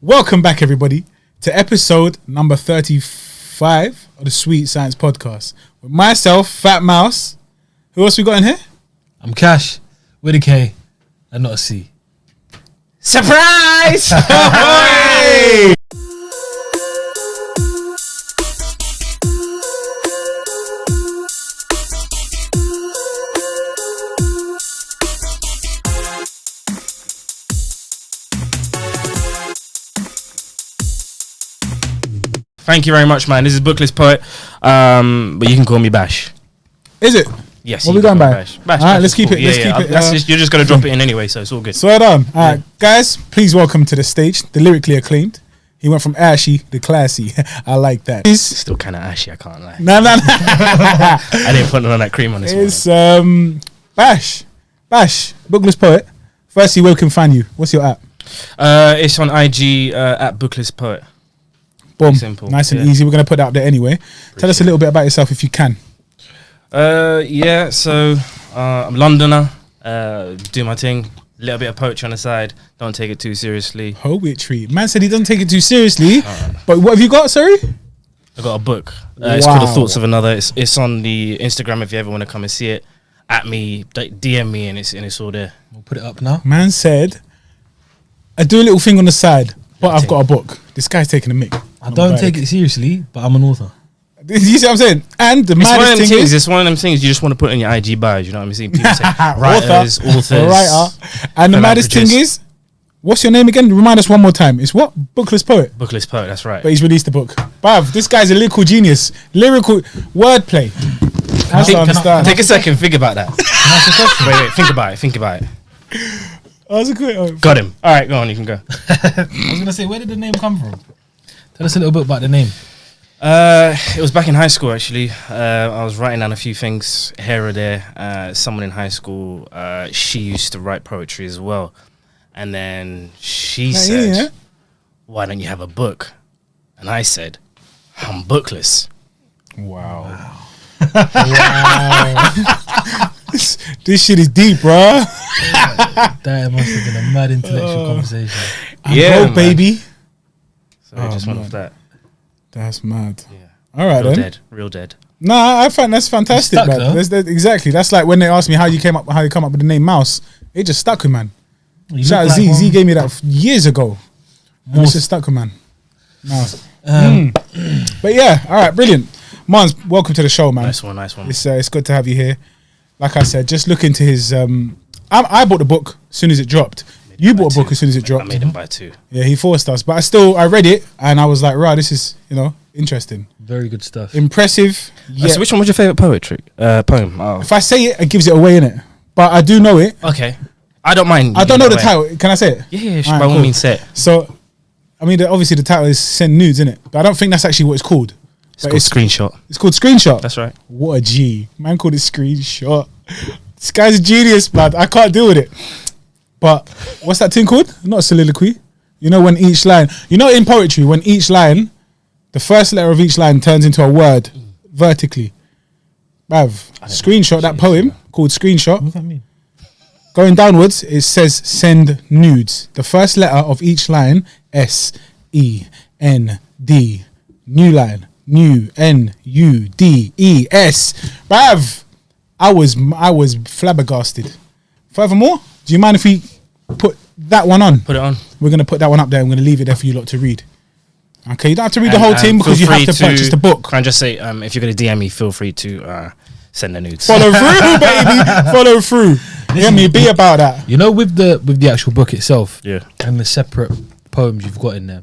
Welcome back, everybody, to episode number 35 of the Sweet Science Podcast. With myself, Fat Mouse. Who else we got in here? I'm Cash, with a K, and not a C. Surprise! Hey! Thank you very much, man. This is Bookless Poet, but you can call me Bash. Is it? Yes. What we going by? Bash. All right, let's keep it. Cool. Let's keep it. You're just gonna drop it in anyway, so it's all good. Swear down. All right, guys, please welcome to the stage the lyrically acclaimed. He went from ashy to classy. I like that. He's Still kind of ashy, I can't lie. no. I didn't put none of that cream on this one. It's Bash, Bookless Poet. Firstly, where can we find you? What's your app? It's on IG at Bookless Poet. Boom. Simple. Nice and easy. We're going to put that up there anyway. Tell us a little bit about yourself if you can. So I'm a Londoner. Do my thing. A little bit of poetry on the side. Don't take it too seriously. Poetry. Man said he doesn't take it too seriously. But what have you got, sorry? I got a book. It's called The Thoughts of Another. It's on the Instagram if you ever want to come and see it. At me, DM me, and it's all there. We'll put it up now. Man said, I do a little thing on the side, but I've got a book. This guy's taking a mic. I don't take it seriously, but I'm an author. You see what I'm saying? And the maddest thing is, it's one of them things you just want to put in your IG bios. You know what I'm saying? People say writers, authors, writer. And the maddest thing is, what's your name again? Remind us one more time. It's what? Bookless Poet. Bookless Poet. That's right. But he's released a book. Bruv, this guy's a lyrical genius. Lyrical wordplay. Take a second. Think about that. Wait. Think about it. That was a quick. Got him. All right, go on. You can go. I was going to say, where did the name come from? Tell us a little bit about the name. It was back in high school, actually. I was writing down a few things here or there. Someone in high school, she used to write poetry as well. And then she said, why don't you have a book? And I said, I'm bookless. Wow. This shit is deep, bro. That must have been a mad intellectual conversation. I'm broke, baby. So I just went off that. That's mad. Yeah. All right, Real dead. Nah, I find that's fantastic, Stuck, man. Exactly. That's like when they asked me how you come up with the name Mouse. It just stuck with man. Shout out Z. Z gave me that years ago. And it's just stuck with man. Mouse. But yeah, all right, brilliant. Mons, welcome to the show, man. Nice one. It's good to have you here. Like I said, just look into his. I bought the book as soon as it dropped. You bought a book as soon as it dropped. I made him buy two. Yeah, he forced us, but I read it and I was like, right, this is interesting, Very good stuff. Impressive. Yeah. So which one was your favorite poem? Oh. If I say it, it gives it away, innit? But I do know it. Okay. I don't mind. I don't know the title. Can I say it? Yeah, Alright, by all cool. means, say it. So, I mean, obviously the title is Send Nudes, innit? But I don't think that's actually what it's called. It's called Screenshot. It's called Screenshot. That's right. What a G. Man called it Screenshot. This guy's a genius, man. I can't deal with it. But what's that thing called? Not a soliloquy. You know when each line, in poetry, when each line, the first letter of each line turns into a word vertically. Bruv, screenshot that poem called Screenshot. What does that mean? Going downwards, it says send nudes. The first letter of each line, S-E-N-D. New line, new, N-U-D-E-S. Bruv, I was flabbergasted. Furthermore, do you mind if we put that one on? Put it on. We're going to put that one up there. I'm going to leave it there for you lot to read. Okay, you don't have to read the whole thing because you have to purchase the book. Can I just say, if you're going to DM me, feel free to send the nudes. Follow through, baby. Follow through. Hear me, be about that. With the actual book itself, Yeah. and the separate poems you've got in there,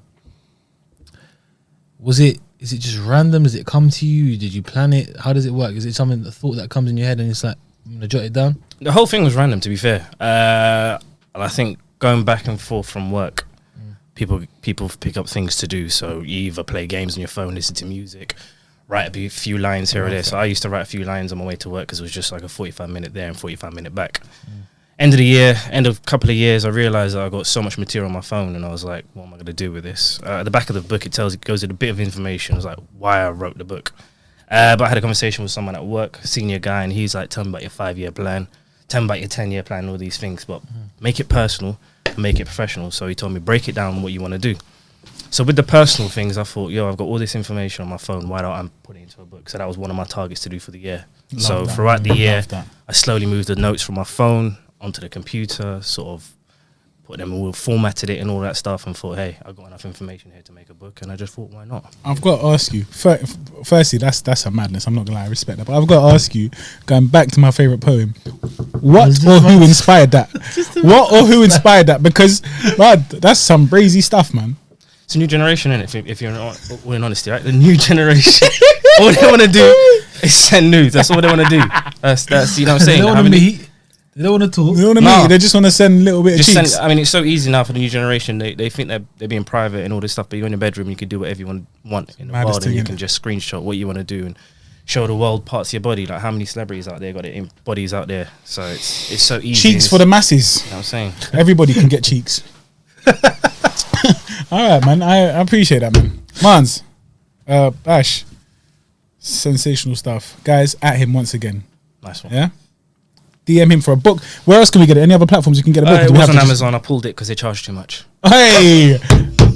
is it just random? Does it come to you? Did you plan it? How does it work? Is it something, a thought that comes in your head and it's like, I'm going to jot it down? The whole thing was random, to be fair. And I think going back and forth from work, people pick up things to do. So you either play games on your phone, listen to music, write a few lines here or there. So I used to write a few lines on my way to work because it was just like a 45-minute there and 45-minute back. End of the year, end of a couple of years, I realized that I got so much material on my phone, and I was like, what am I going to do with this? At the back of the book, it goes into a bit of information. It was like why I wrote the book. But I had a conversation with someone at work, a senior guy, and he's like, tell me about your 5-year plan, tell me about your 10-year plan, all these things, but make it personal and make it professional. So he told me, break it down what you want to do. So with the personal things, I thought, I've got all this information on my phone. Why don't I put it into a book? So that was one of my targets to do for the year. So throughout the year, I slowly moved the notes from my phone onto the computer, sort of put them all, formatted it and all that stuff, and thought, hey, I've got enough information here to make a book, and I just thought, why not? I've got to ask you. Firstly, that's a madness. I'm not gonna lie, I respect that, but I've got to ask you. Going back to my favorite poem, what or who inspired that? What or who inspired that? Because, man, that's some crazy stuff, man. It's a new generation, isn't it? If you're all in honesty, right? The new generation, all they want to do is send nudes. That's all they want to do. That's you know what I'm saying. They don't want to meet. They don't want to talk. They don't want to meet. They just want to send a little bit of cheeks. I mean, it's so easy now for the new generation. They think they're being private and all this stuff, but you're in your bedroom, you can do whatever you want in the world, and you can just screenshot what you want to do and show the world parts of your body. Like how many celebrities out there got it in bodies out there? So it's so easy. Cheeks for the masses. You know what I'm saying? Everybody can get cheeks. All right, man. I appreciate that, man. Mans, Ash, sensational stuff, guys. At him once again. Nice one. Yeah. DM him for a book. Where else can we get it? Any other platforms you can get a book? It was on Amazon. I pulled it because they charged too much. Hey,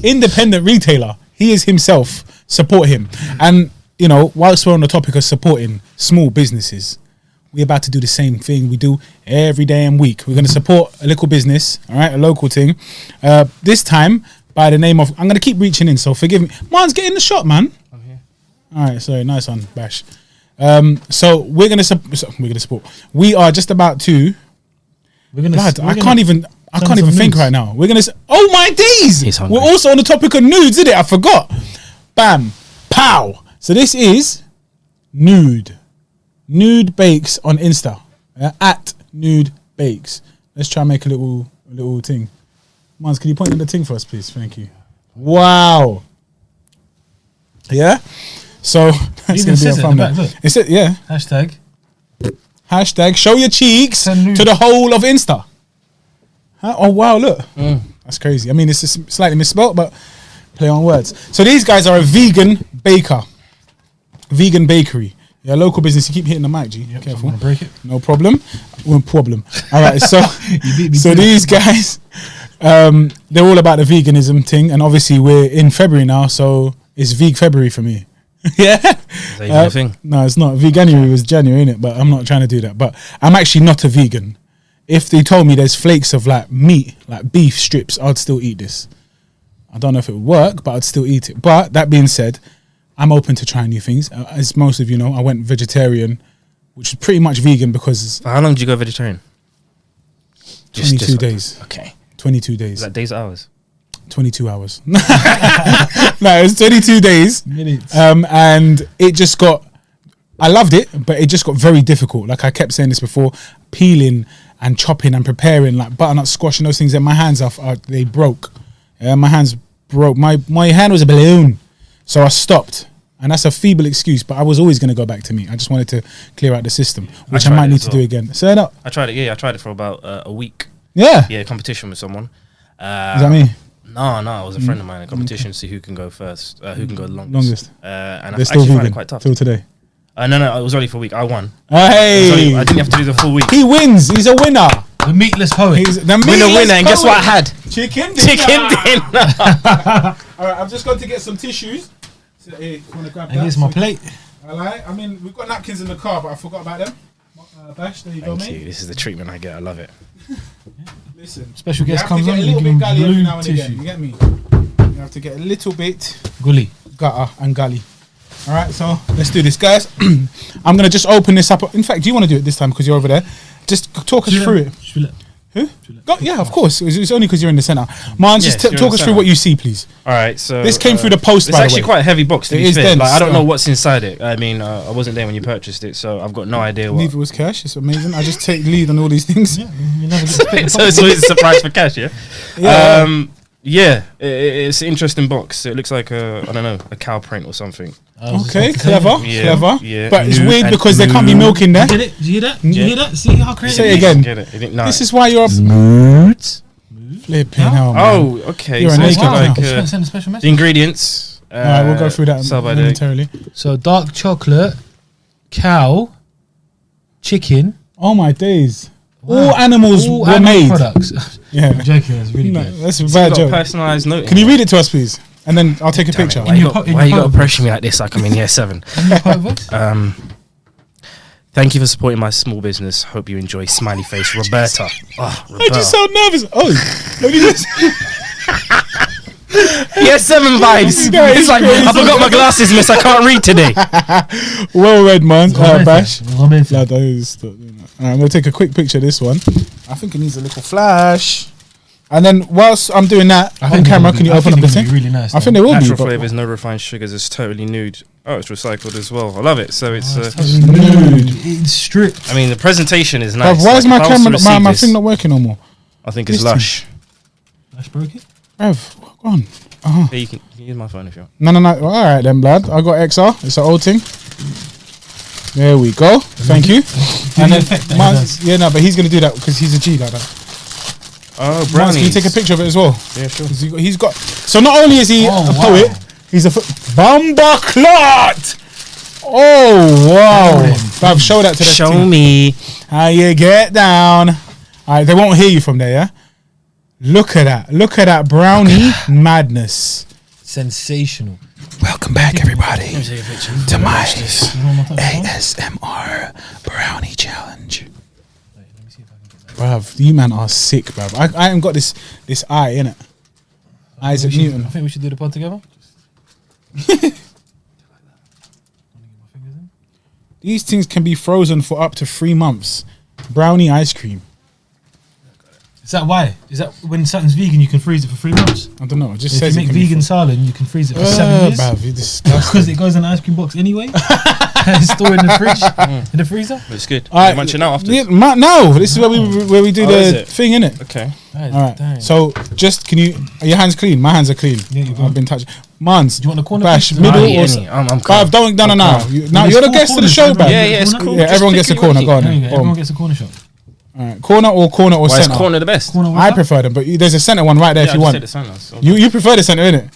independent retailer. He is himself. Support him. And you know, whilst we're on the topic of supporting small businesses, we're about to do the same thing we do every day and week. We're going to support a local business, all right, a local thing. This time by the name of, I'm going to keep reaching in, so forgive me. Man's get in the shot, man. I'm here. All right, sorry, nice one, Bash. So we're going to support. We are just about to. I can't even think right now. We're going to. Oh my days! He's hungry. We're also on the topic of nudes, isn't it? I forgot. Bam, pow. So this is nude bakes on Insta, at nude bakes. Let's try and make a little thing. Mans, can you point at the thing for us, please? Thank you. Wow. Yeah. So that's gonna be a fun one. Is it? Yeah. Hashtag show your cheeks to the whole of Insta. Huh? Oh wow, look. That's crazy. I mean, it's just slightly misspelled, but play on words. So these guys are a vegan bakery. Yeah, local business. You keep hitting the mic, G. Yep, Careful. I'm gonna break it. No problem. No problem. All right. So these guys, they're all about the veganism thing, and obviously we're in February now, so it's Veg February for me. Yeah. Is that even a thing? No, it's not. Veganuary was January, innit? But I'm not trying to do that. But I'm actually not a vegan. If they told me there's flakes of like meat, like beef strips, I'd still eat this. I don't know if it would work, but I'd still eat it. But that being said, I'm open to trying new things. As most of you know, I went vegetarian, which is pretty much vegan because... How long did you go vegetarian? 22 days. Okay. 22 days. Is that days or hours? 22 hours. No, it was 22 days. Minutes. And it just got... I loved it, but it just got very difficult. Like I kept saying this before, peeling and chopping and preparing, like butternut squash and those things, and my hands they broke. Yeah, my hands broke. My hand was a balloon. So I stopped. And that's a feeble excuse, but I was always going to go back to meat. I just wanted to clear out the system, which I might need to do again. Say that. I tried it, yeah. I tried it for about a week. Yeah. Yeah, competition with someone. Is that me? No, it was a friend of mine. A competition to see who can go first, who can go the longest. And I They're still actually vegan found it quite tough. till today. No, it was only for a week. I won. Hey! I didn't have to do the full week. He wins. He's a winner. The meatless poet. He's the meatless Winner, and guess what I had? Chicken dinner. All right, I'm just going to get some tissues. So, hey, you want to grab that? Here's my plate. I mean, we've got napkins in the car, but I forgot about them. Bash, there you go, mate. Thank you. This is the treatment I get. I love it. Listen, Special guest you have comes to on. get a You little give him bit gully every blue now and again. tissue. You get me? You have to get a little bit Gully. gutter and gully. All right, so let's do this, guys. I'm gonna just open this up. In fact, do you want to do it this time because you're over there? Just talk us through it. Who? Go, yeah, of course. It's only because you're in the center. Man, just talk us through what you see, please. All right, so this came through the post. It's actually quite a heavy box. To be fair, dense, like I don't know what's inside it. I mean, I wasn't there when you purchased it, so I've got no idea. Neither was cash. It's amazing. I just take lead on all these things. Yeah, you never get So it's always a surprise for cash, yeah. Yeah. It's an interesting box. It looks like a cow print or something. Okay, clever. Yeah. But it's weird because there can't be milk in there. Did it? Did you hear that? Did you hear that? See how creative Say it again. Get it. No. This is why you're Moods. flipping hell, man. Oh, okay. You're so an it's got naked like Wow. Send a special the message. ingredients. All right, we'll go through that momentarily. So dark chocolate, cow, chicken. Oh my days! Wow. All animals were made. Products. Yeah, I'm joking. That's really no, good. that's a It's bad got joke. personalised note. Can you read it to us, please? and then I'll take a picture. Why you got to pressure me like this? Like I'm in year 7. Thank you for supporting my small business. Hope you enjoy. Smiley face, Roberta. Oh, Roberta. I just sound nervous. Oh, look at this. Year 7 vibes. It's like I forgot my glasses, miss. I can't read today. Well read, man. Bash. Roberta. Lad, I'm gonna take a quick picture of this one. I think it needs a little flash. And then whilst I'm doing that on camera, can you open up the thing? Really nice. I think they will be. Natural flavors, no refined sugars. It's totally nude. Oh, it's recycled as well. I love it. So it's nude. It's stripped. I mean, the presentation is nice. Bruv, why is Like, my if I was to camera, receive my this, thing not working no more? I think it's lush. Lash broke it. Bruv, go on. Yeah, you can use my phone if you want. No. All right then, blood. I got XR. It's an old thing. There we go. Thank you. And then, but he's gonna do that because he's a G like that. Oh, brownies. Can you take a picture of it as well? Yeah, sure. He's got. So not only is he a poet, he's a Bamba Clot. Oh wow! Bruv, show that to the team. Show me how you get down. All right, they won't hear you from there. Yeah. Look at that! Look at that brownie madness. Sensational. Welcome back, everybody, to my ASMR brownie challenge. Bruv, you man are sick, bruv. I ain't got this eye in it. Isaac Newton. I think we should do the pod together. These things can be frozen for up to 3 months. Brownie ice cream. Is that why? Is that when something's vegan, you can freeze it for 3 months? I don't know. It just If says you it make can be vegan salad, you can freeze it for 7 years. Bruv, you disgusting. Because it goes in an ice cream box anyway. It's stored in the fridge, in the freezer. It's good. All right, munching out after. Yeah, no, this is where we do the thing, innit? Okay. All right. So just are your hands clean? My hands are clean. Yeah, I've been touched. Mans, Do you want the corner? Bash, piece? middle I'm or calm. Bruv, don't no. Now you're the guest of the show, bruv. Yeah, it's cool. Yeah, Just everyone pick gets a your corner. key. Go on. There you then. go. Everyone Boom. gets a corner shot. All right. Corner or Why is center? corner the best? Corner. I prefer them, but there's a center one right there if you want. You prefer the center, innit?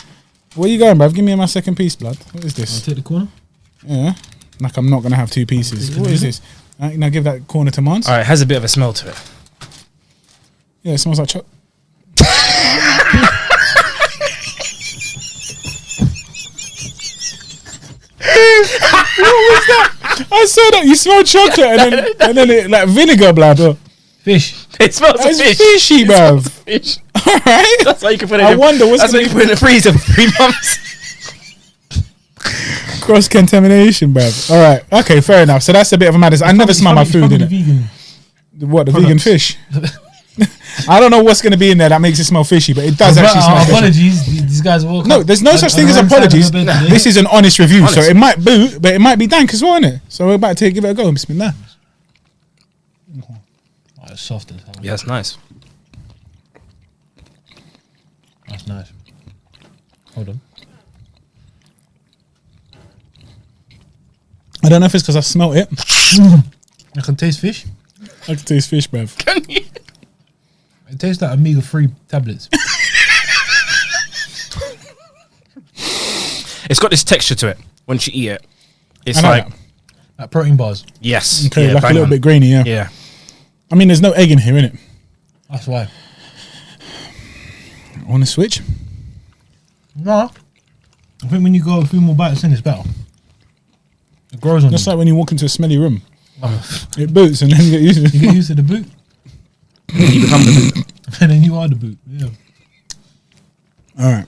Where you going, bruv? Give me my second piece, blood. What is I'll this? take the corner. Yeah. Like I'm not gonna have 2 pieces. What is this? Now give that corner to Mons. All right, it has a bit of a smell to it. Yeah, it smells like chocolate. What was that? I saw that you smell chocolate and then it like vinegar, blood. Fish. It smells like It's fish. fishy, bruv. Fish. All right. That's why you can put it. I wonder what's That's why you can put it in the freezer for 3 months. Cross contamination, bruv. All right. Okay, fair enough. So that's a bit of a madness. I never smell my food in it. Vegan. What, the vegan fish? I don't know what's going to be in there that makes it smell fishy, but it does actually smell fishy. Apologies, these guys will. No, there's no such thing as apologies. This is an honest review, so it might boot, but it might be dank as well, innit? So we're about to give it a go. Bismillah. It's soft as hell. Yeah, it's nice. That's nice. Hold on. I don't know if it's because I smelt it. I can taste fish. I can taste fish, bruv. Can you? It tastes like omega-3 tablets. It's got this texture to it. Once you eat it, it's I know like that. Like protein bars. yes, Okay, yeah, like a bang little on. bit grainy, yeah. Yeah, I mean, there's no egg in here, innit? That's why. Want to switch? No. I think when you go a few more bites in, it's better. It grows on That's you. like when you walk into a smelly room. Oh. It boots and then you get used to it. You get used to the boot. you become the boot. And then you are the boot. Yeah. All right.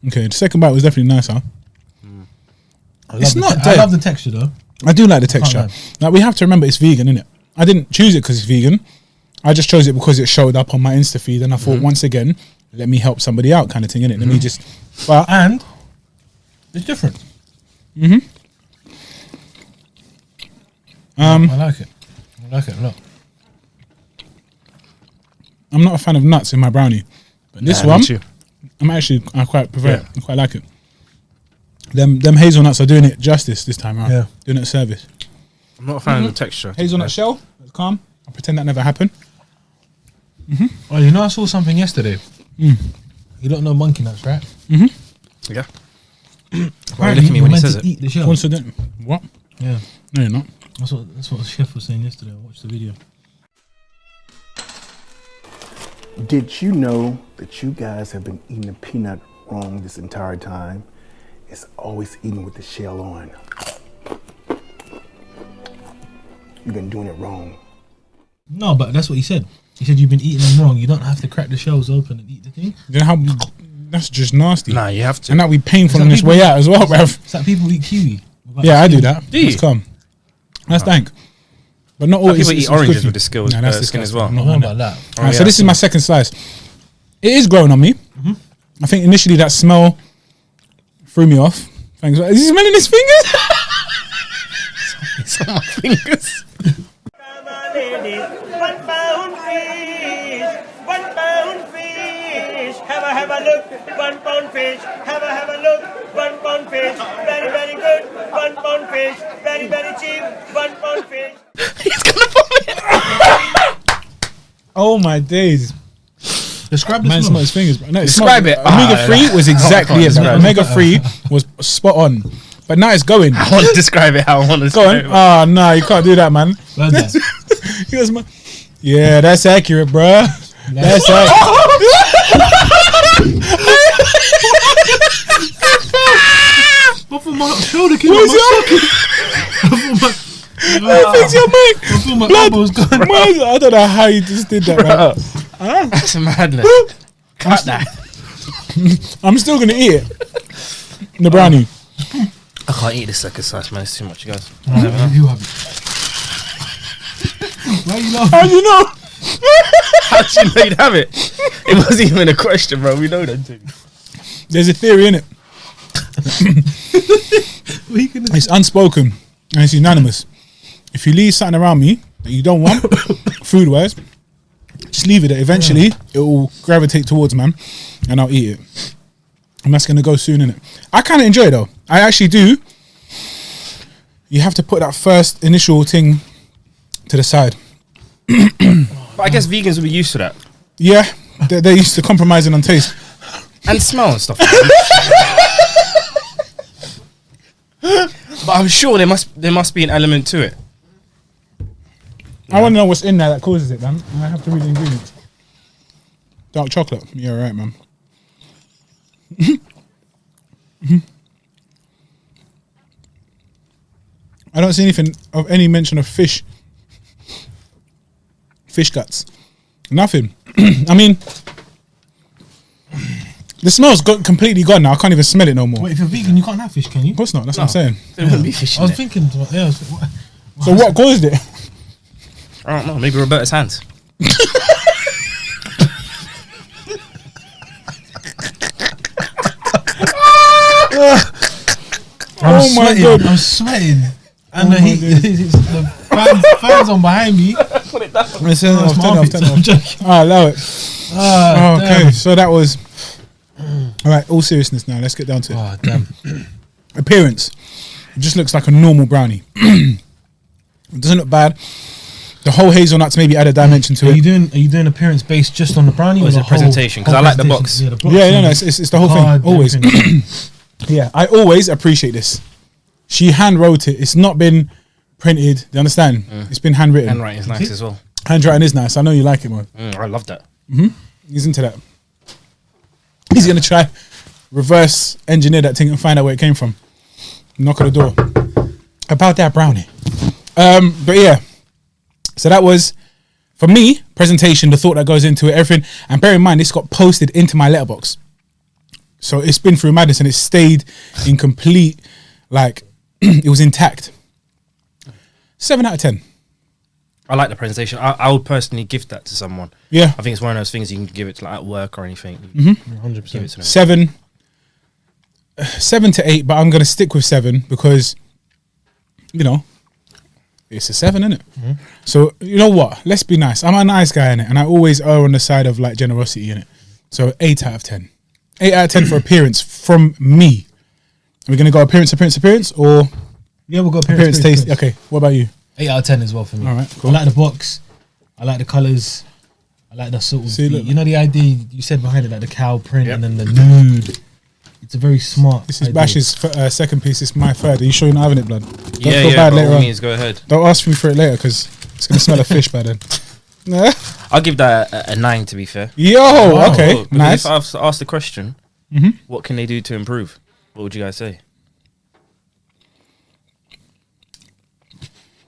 Okay, the second bite was definitely nicer. I It's love not I dead. love the texture though. I do like the texture. lie. Now we have to remember it's vegan, innit? I didn't choose it because it's vegan. I just chose it because it showed up on my Insta feed, and I thought once again, let me help somebody out, kind of thing, innit? Let me just. But And it's different. I like it. I like it a lot. I'm not a fan of nuts in my brownie, but this Me one, too. I quite prefer it. Yeah. I quite like it. Them hazelnuts are doing it justice this time around. Yeah. Doing it service. I'm not a fan of the texture. Hazelnut shell, that's calm. I'll pretend that never happened. Oh, you know, I saw something yesterday. You don't know monkey nuts, right? Yeah. Why are you looking at me when he says it? Eat the shell. Once a day. What? Yeah. No, you're not. That's what the chef was saying yesterday. I watched the video. Did you know that you guys have been eating a peanut wrong this entire time is always eating with the shell on. You've been doing it wrong. No, but that's what he said. He said you've been eating them wrong. You don't have to crack the shells open and eat the thing. You know how that's just nasty. Nah, you have to. And that we painful on this way out as well, bruv. It's like people eat kiwi. Yeah, I do that. Do you? That's calm. That's dank. But not always. People eat oranges with the skills, skin as well. I'm not on about that. Alright, so this is my second slice. It is growing on me. I think initially that smell threw me off. Thanks. Is he smelling his fingers? It's on my fingers. One pound fish, have a look, 1 pound fish, have a look, 1 pound fish, very, very good, 1 pound fish, very, very cheap, 1 pound fish. He's gonna vomit. Oh my days. Describe Man, this. smell his fingers, bro. No, Describe it. Omega 3 was exactly it, bro. Omega 3 was spot on. But now it's going. I want to describe it how I want to Go on. describe it. Oh, no, you can't do that, man. Well done. He goes, yeah, that's accurate, bro. That's accurate. I thought my shoulder came Where's out Fix your mic. I thought my Blood. elbow's gone. I don't know how you just did that, bro. That's madness. Cut that. I'm still going to eat it. The brownie. I can't eat this second slice, man. It's too much, you guys. You have it. Why are you laughing? How do you know? How do you know you'd have it? It wasn't even a question, bro. We know that too. There's a theory in it. It's unspoken and it's unanimous. If you leave something around me that you don't want, food wise, just leave it there. Eventually, it will gravitate towards, man, and I'll eat it. And that's going to go soon, innit? I kind of enjoy it, though. I actually do. You have to put that first initial thing to the side. But I guess vegans will be used to that. Yeah, they're used to compromising on taste. And smell and stuff. But I'm sure there must be an element to it. I want to know what's in there that causes it, man. I have to read the ingredients. Dark chocolate. Yeah, right, man. I don't see anything of any mention of fish. Fish guts. Nothing. I mean, the smell's completely gone now. I can't even smell it no more. Wait, if you're vegan, you can't have fish, can you? Of course not. That's what I'm saying. There wouldn't be fish I in was it. thinking, yeah. So what caused it? I don't know. Maybe Roberta's hands. I'm Oh my sweating. God. I'm sweating. And the my heat, the fans on behind me. Let's turn it off, That's my turn it off, armpits. turn it I'm off. joking. Allow it. Ah, Okay, damn. so that was. All right, all seriousness now. Let's get down to it. Oh, damn. Appearance. It just looks like a normal brownie. It doesn't look bad. The whole hazelnuts maybe add a dimension to Are it. you doing appearance based just on the brownie Or is the it presentation? 'Cause I like the presentation? box. Yeah, Yeah, no, and it's the whole card, thing. Always. everything. Yeah, I always appreciate this. She hand wrote it. It's not been printed. Do you understand? It's been handwritten. Handwriting's nice as well. Handwriting is nice. I know you like it, man. I love that. He's into that. He's gonna try reverse engineer that thing and find out where it came from. Knock on the door. About that brownie. But yeah. So that was, for me, presentation, the thought that goes into it, everything. And bear in mind, this got posted into my letterbox. So it's been through madness and it stayed in complete, like, it was intact. 7 out of 10. I like the presentation. I would personally gift that to someone. Yeah. I think it's one of those things you can give it to like at work or anything. 100%. Give it to them. 7 to 8, but I'm going to stick with 7 because, you know, it's a 7, isn't it? So, you know what? Let's be nice. I'm a nice guy in it, and I always err on the side of like generosity in it. So 8 out of 10. 8 out of 10 for appearance from me. Are we going to go appearance, or Yeah, we'll go appearance, taste? Okay, what about you? 8 out of 10 as well for me. All right, cool. I like the box. I like the colours. I like the sort of, See, look. you know, the idea you said behind it, like the cow print Yep. and then the nude. It's a very smart. This is idea. Bash's second piece. It's my third. Are you sure you're not having it, blood? Don't Yeah, feel yeah. bad By later all on. means, go ahead. Don't ask me for it later because it's going to smell of fish by then. I'll give that a 9 to be fair. Yo, Wow. okay, Because nice. If I've asked the question, What can they do to improve? What would you guys say?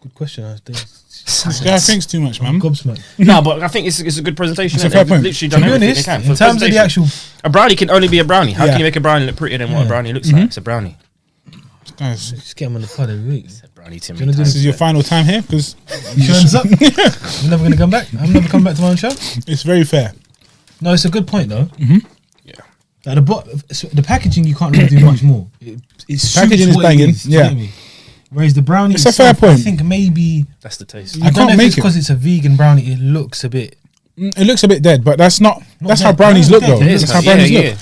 Good question. I think. This guy thinks too much, man. Gobsmacked. No, but I think it's a good presentation. It's a and fair they've point. literally To done be everything honest, they can. in For terms of the presentation. actual, A brownie can only be a brownie. How Yeah. can you make a brownie look prettier than what a Yeah. brownie looks like? It's a brownie. Guys, just get him on the pod every week. It's a brownie to Do me. you wanna do this is your final time here because You hands up. I'm never gonna come back. I'm never come back to my own show. it's very fair. No, it's a good point though. Yeah. Like the packaging, you can't really do much more. It's Packaging is banging, yeah. Whereas the brownie, It's a fair itself, I point. think maybe That's the taste. You I don't can't know if make it's it. because it's a vegan brownie. It looks a bit. It looks a bit dead, but that's not. That's how dead. brownies No, look, dead. though. It is. That's how brownies look.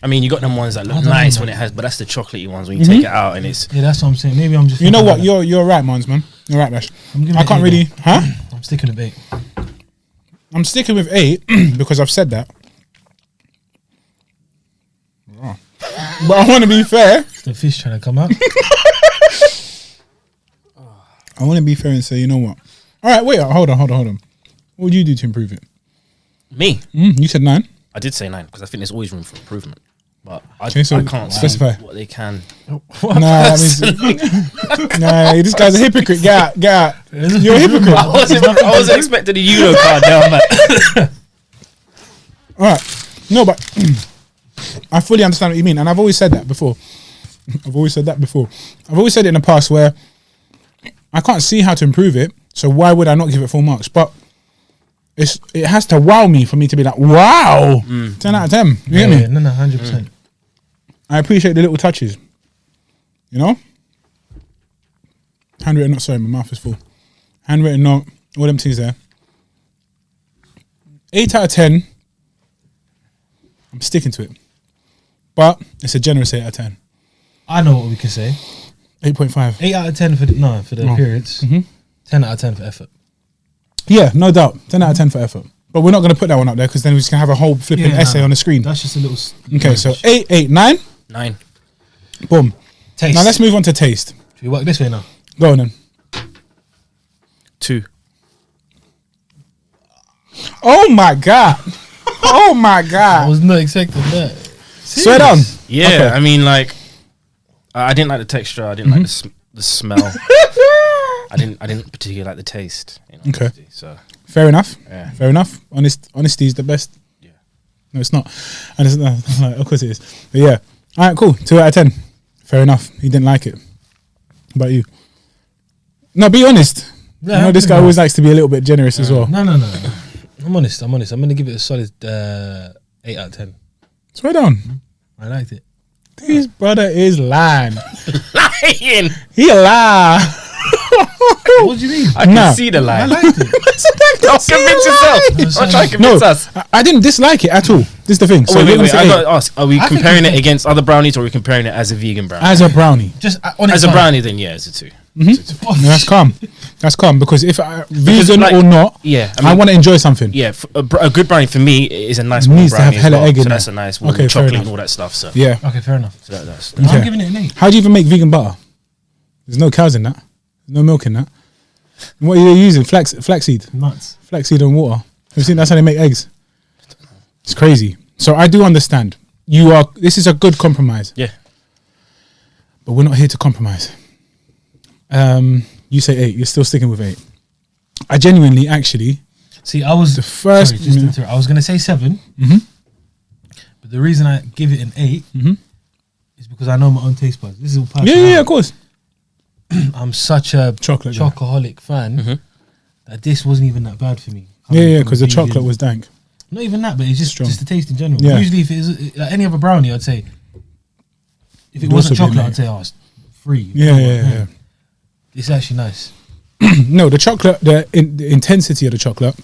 I mean, you got them ones that I look don't know, nice man. when it has, but that's the chocolatey ones when you take it out and it's. Yeah, that's what I'm saying. Maybe I'm just. You know what? thinking about You're right, Mons, man. You're right, Bash. I'm giving I it can't eight, really. though. Huh? I'm sticking with 8. I'm sticking with 8 because I've said that. But I want to be fair. It's the fish trying to come out. I want to be fair and say, you know what? All right, wait. Hold on. What would you do to improve it? Me, You said 9. I did say 9 because I think there's always room for improvement. But I Okay, so can't see specify. what they can. Nah, this guy's a hypocrite. Get out. You're a hypocrite. I wasn't expecting a Euro card down that. All right. No, but I fully understand what you mean. And I've always said that before. I've always said it in the past where I can't see how to improve it. So why would I not give it full marks? But it has to wow me for me to be like, wow, 10 out of 10. You get me? No, 100%. I appreciate the little touches. You know? Handwritten note. Sorry, my mouth is full. Handwritten note. All them things there. 8 out of 10. I'm sticking to it. But it's a generous 8 out of 10. I know what we can say. 8.5. 8 out of 10 for the appearance. 10 out of 10 for effort. Yeah, no doubt. 10 out of 10 for effort. But we're not going to put that one up there because then we're just going to have a whole flipping essay on the screen. That's just a little. Okay, so 8, 8, 9. 9. Boom. Taste. Now let's move on to taste. Should we work this way now? Go on then. 2. Oh my God. Oh my I God. was not expecting that. Swear down. Yeah, Okay. I mean, like, I didn't like the texture. I didn't like the smell. I didn't particularly like the taste. You know, Okay. honesty, so Fair enough. Yeah. Fair enough. Honesty is the best. Yeah. No, it's not. And it's not. Like, of course it is. But yeah. All right, cool. 2 out of 10. Fair enough. He didn't like it. How about you? No, be honest. Yeah, I know this guy always likes to be a little bit generous as well. No. I'm honest. I'm going to give it a solid 8 out of 10. Swear down. I liked it. This brother is lying. lying. He a lie. What do you mean? I can Nah. see the lie. I liked it. Don't convince yourself. Don't try to No, convince us. I didn't dislike it at all. This is the thing. So wait, we're gonna I say got to ask: are we I think comparing we it can- against other brownies, or are we comparing it as a vegan brownie? as a brownie. Just on As a brownie, then yeah, it's a 2. No, that's calm. That's calm because if vegan like- or not, Yeah, I want to enjoy something. Yeah, a good brownie for me is a nice Needs warm to have brownie as hella well. egg in So there. that's a nice warm Okay, fair chocolate enough. and all that stuff. So Yeah. Okay, fair enough. that's Okay. I'm giving it an 8. How do you even make vegan butter? There's no cows in that. There's no milk in that. What are you using? Flaxseed. Nuts. Flaxseed and water. Have you seen that's how they make eggs? It's crazy. So I do understand. This is a good compromise. Yeah. But we're not here to compromise. You say 8. You're still sticking with 8. I genuinely, actually, See, I was the first. Sorry, just to interrupt. I was going to say 7. But the reason I give it an 8 is because I know my own taste buds. This is all personal. Yeah, of course. I'm such a Chocolate guy. chocoholic fan that this wasn't even that bad for me. Yeah, because the chocolate was dank. not even that, but it's just Strong. just the taste in general. Yeah. Usually, if it is like any other brownie, I'd say if it It'd wasn't also be chocolate, nice. I'd say it's free. Yeah. It's actually nice. No, the chocolate, the intensity of the chocolate,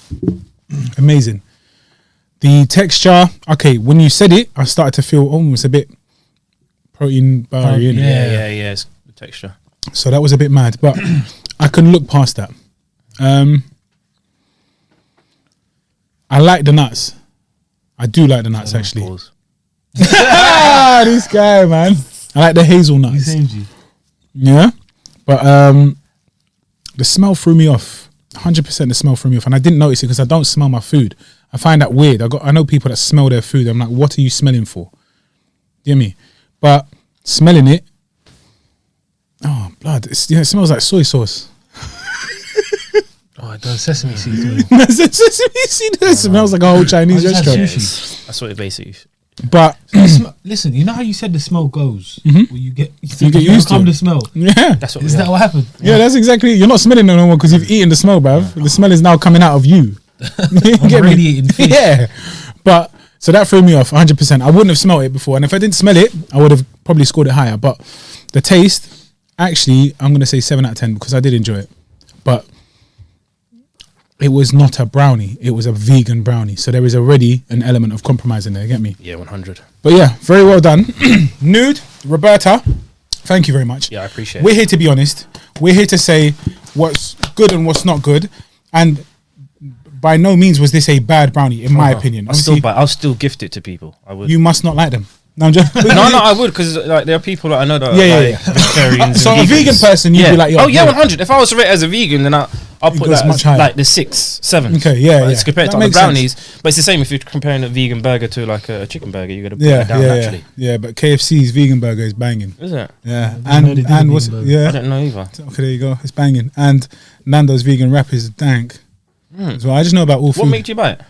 amazing. The texture, okay, when you said it, I started to feel almost a bit protein barry in it. Yeah. It's the texture. So that was a bit mad, but I can look past that. I like the nuts. I do like the nuts, actually. Pause. This guy, man. I like the He hazelnuts. saves you. Yeah, but the smell threw me off. 100% the smell threw me off, and I didn't notice it because I don't smell my food. I find that weird. I know people that smell their food. I'm like, what are you smelling for? You hear me? But smelling it, oh blood! It smells like soy sauce. Oh, it does sesame seeds. Sesame seed. It smells like a whole Chinese restaurant. That's what it basically is. But Listen, you know how you said the smell goes? Where you get used to the smell. Yeah, That's what Is that what happened? yeah, that's exactly. You're not smelling it no more because you've eaten the smell, bruv. The smell is now coming out of you. You get me? Radiating fish. Yeah, but so that threw me off 100%. I wouldn't have smelled it before, and if I didn't smell it, I would have probably scored it higher. But the taste, actually, I'm gonna say 7 out of 10 because I did enjoy it. But it was not a brownie; it was a vegan brownie. So there is already an element of compromise in there. Get me? Yeah, 100. But yeah, very well done. Nude, Roberta, thank you very much. Yeah, I appreciate We're it. here to be honest. We're here to say what's good and what's not good. And by no means was this a bad brownie, in my opinion. I'll still gift it to people. I would. You must not like them. No, I'm just no, I would, because like there are people that I know that Yeah, are yeah, like vegetarians. So and a vegan vegans. person, you'd be like, oh yeah, 100. If I was to rate it as a vegan, then I'll put goes that much as higher. like the 6, 7. Okay, yeah, But yeah. it's compared That to other makes sense. brownies, but it's the same if you're comparing a vegan burger to like a chicken burger. You got to put yeah, it down yeah, naturally. yeah. But KFC's vegan burger is banging. Is it? Yeah, I didn't know they did a and what's vegan burger. I yeah. don't know either. Okay, there you go. It's banging. And Nando's vegan wrap is dank. So I just know about all food. What made you buy it?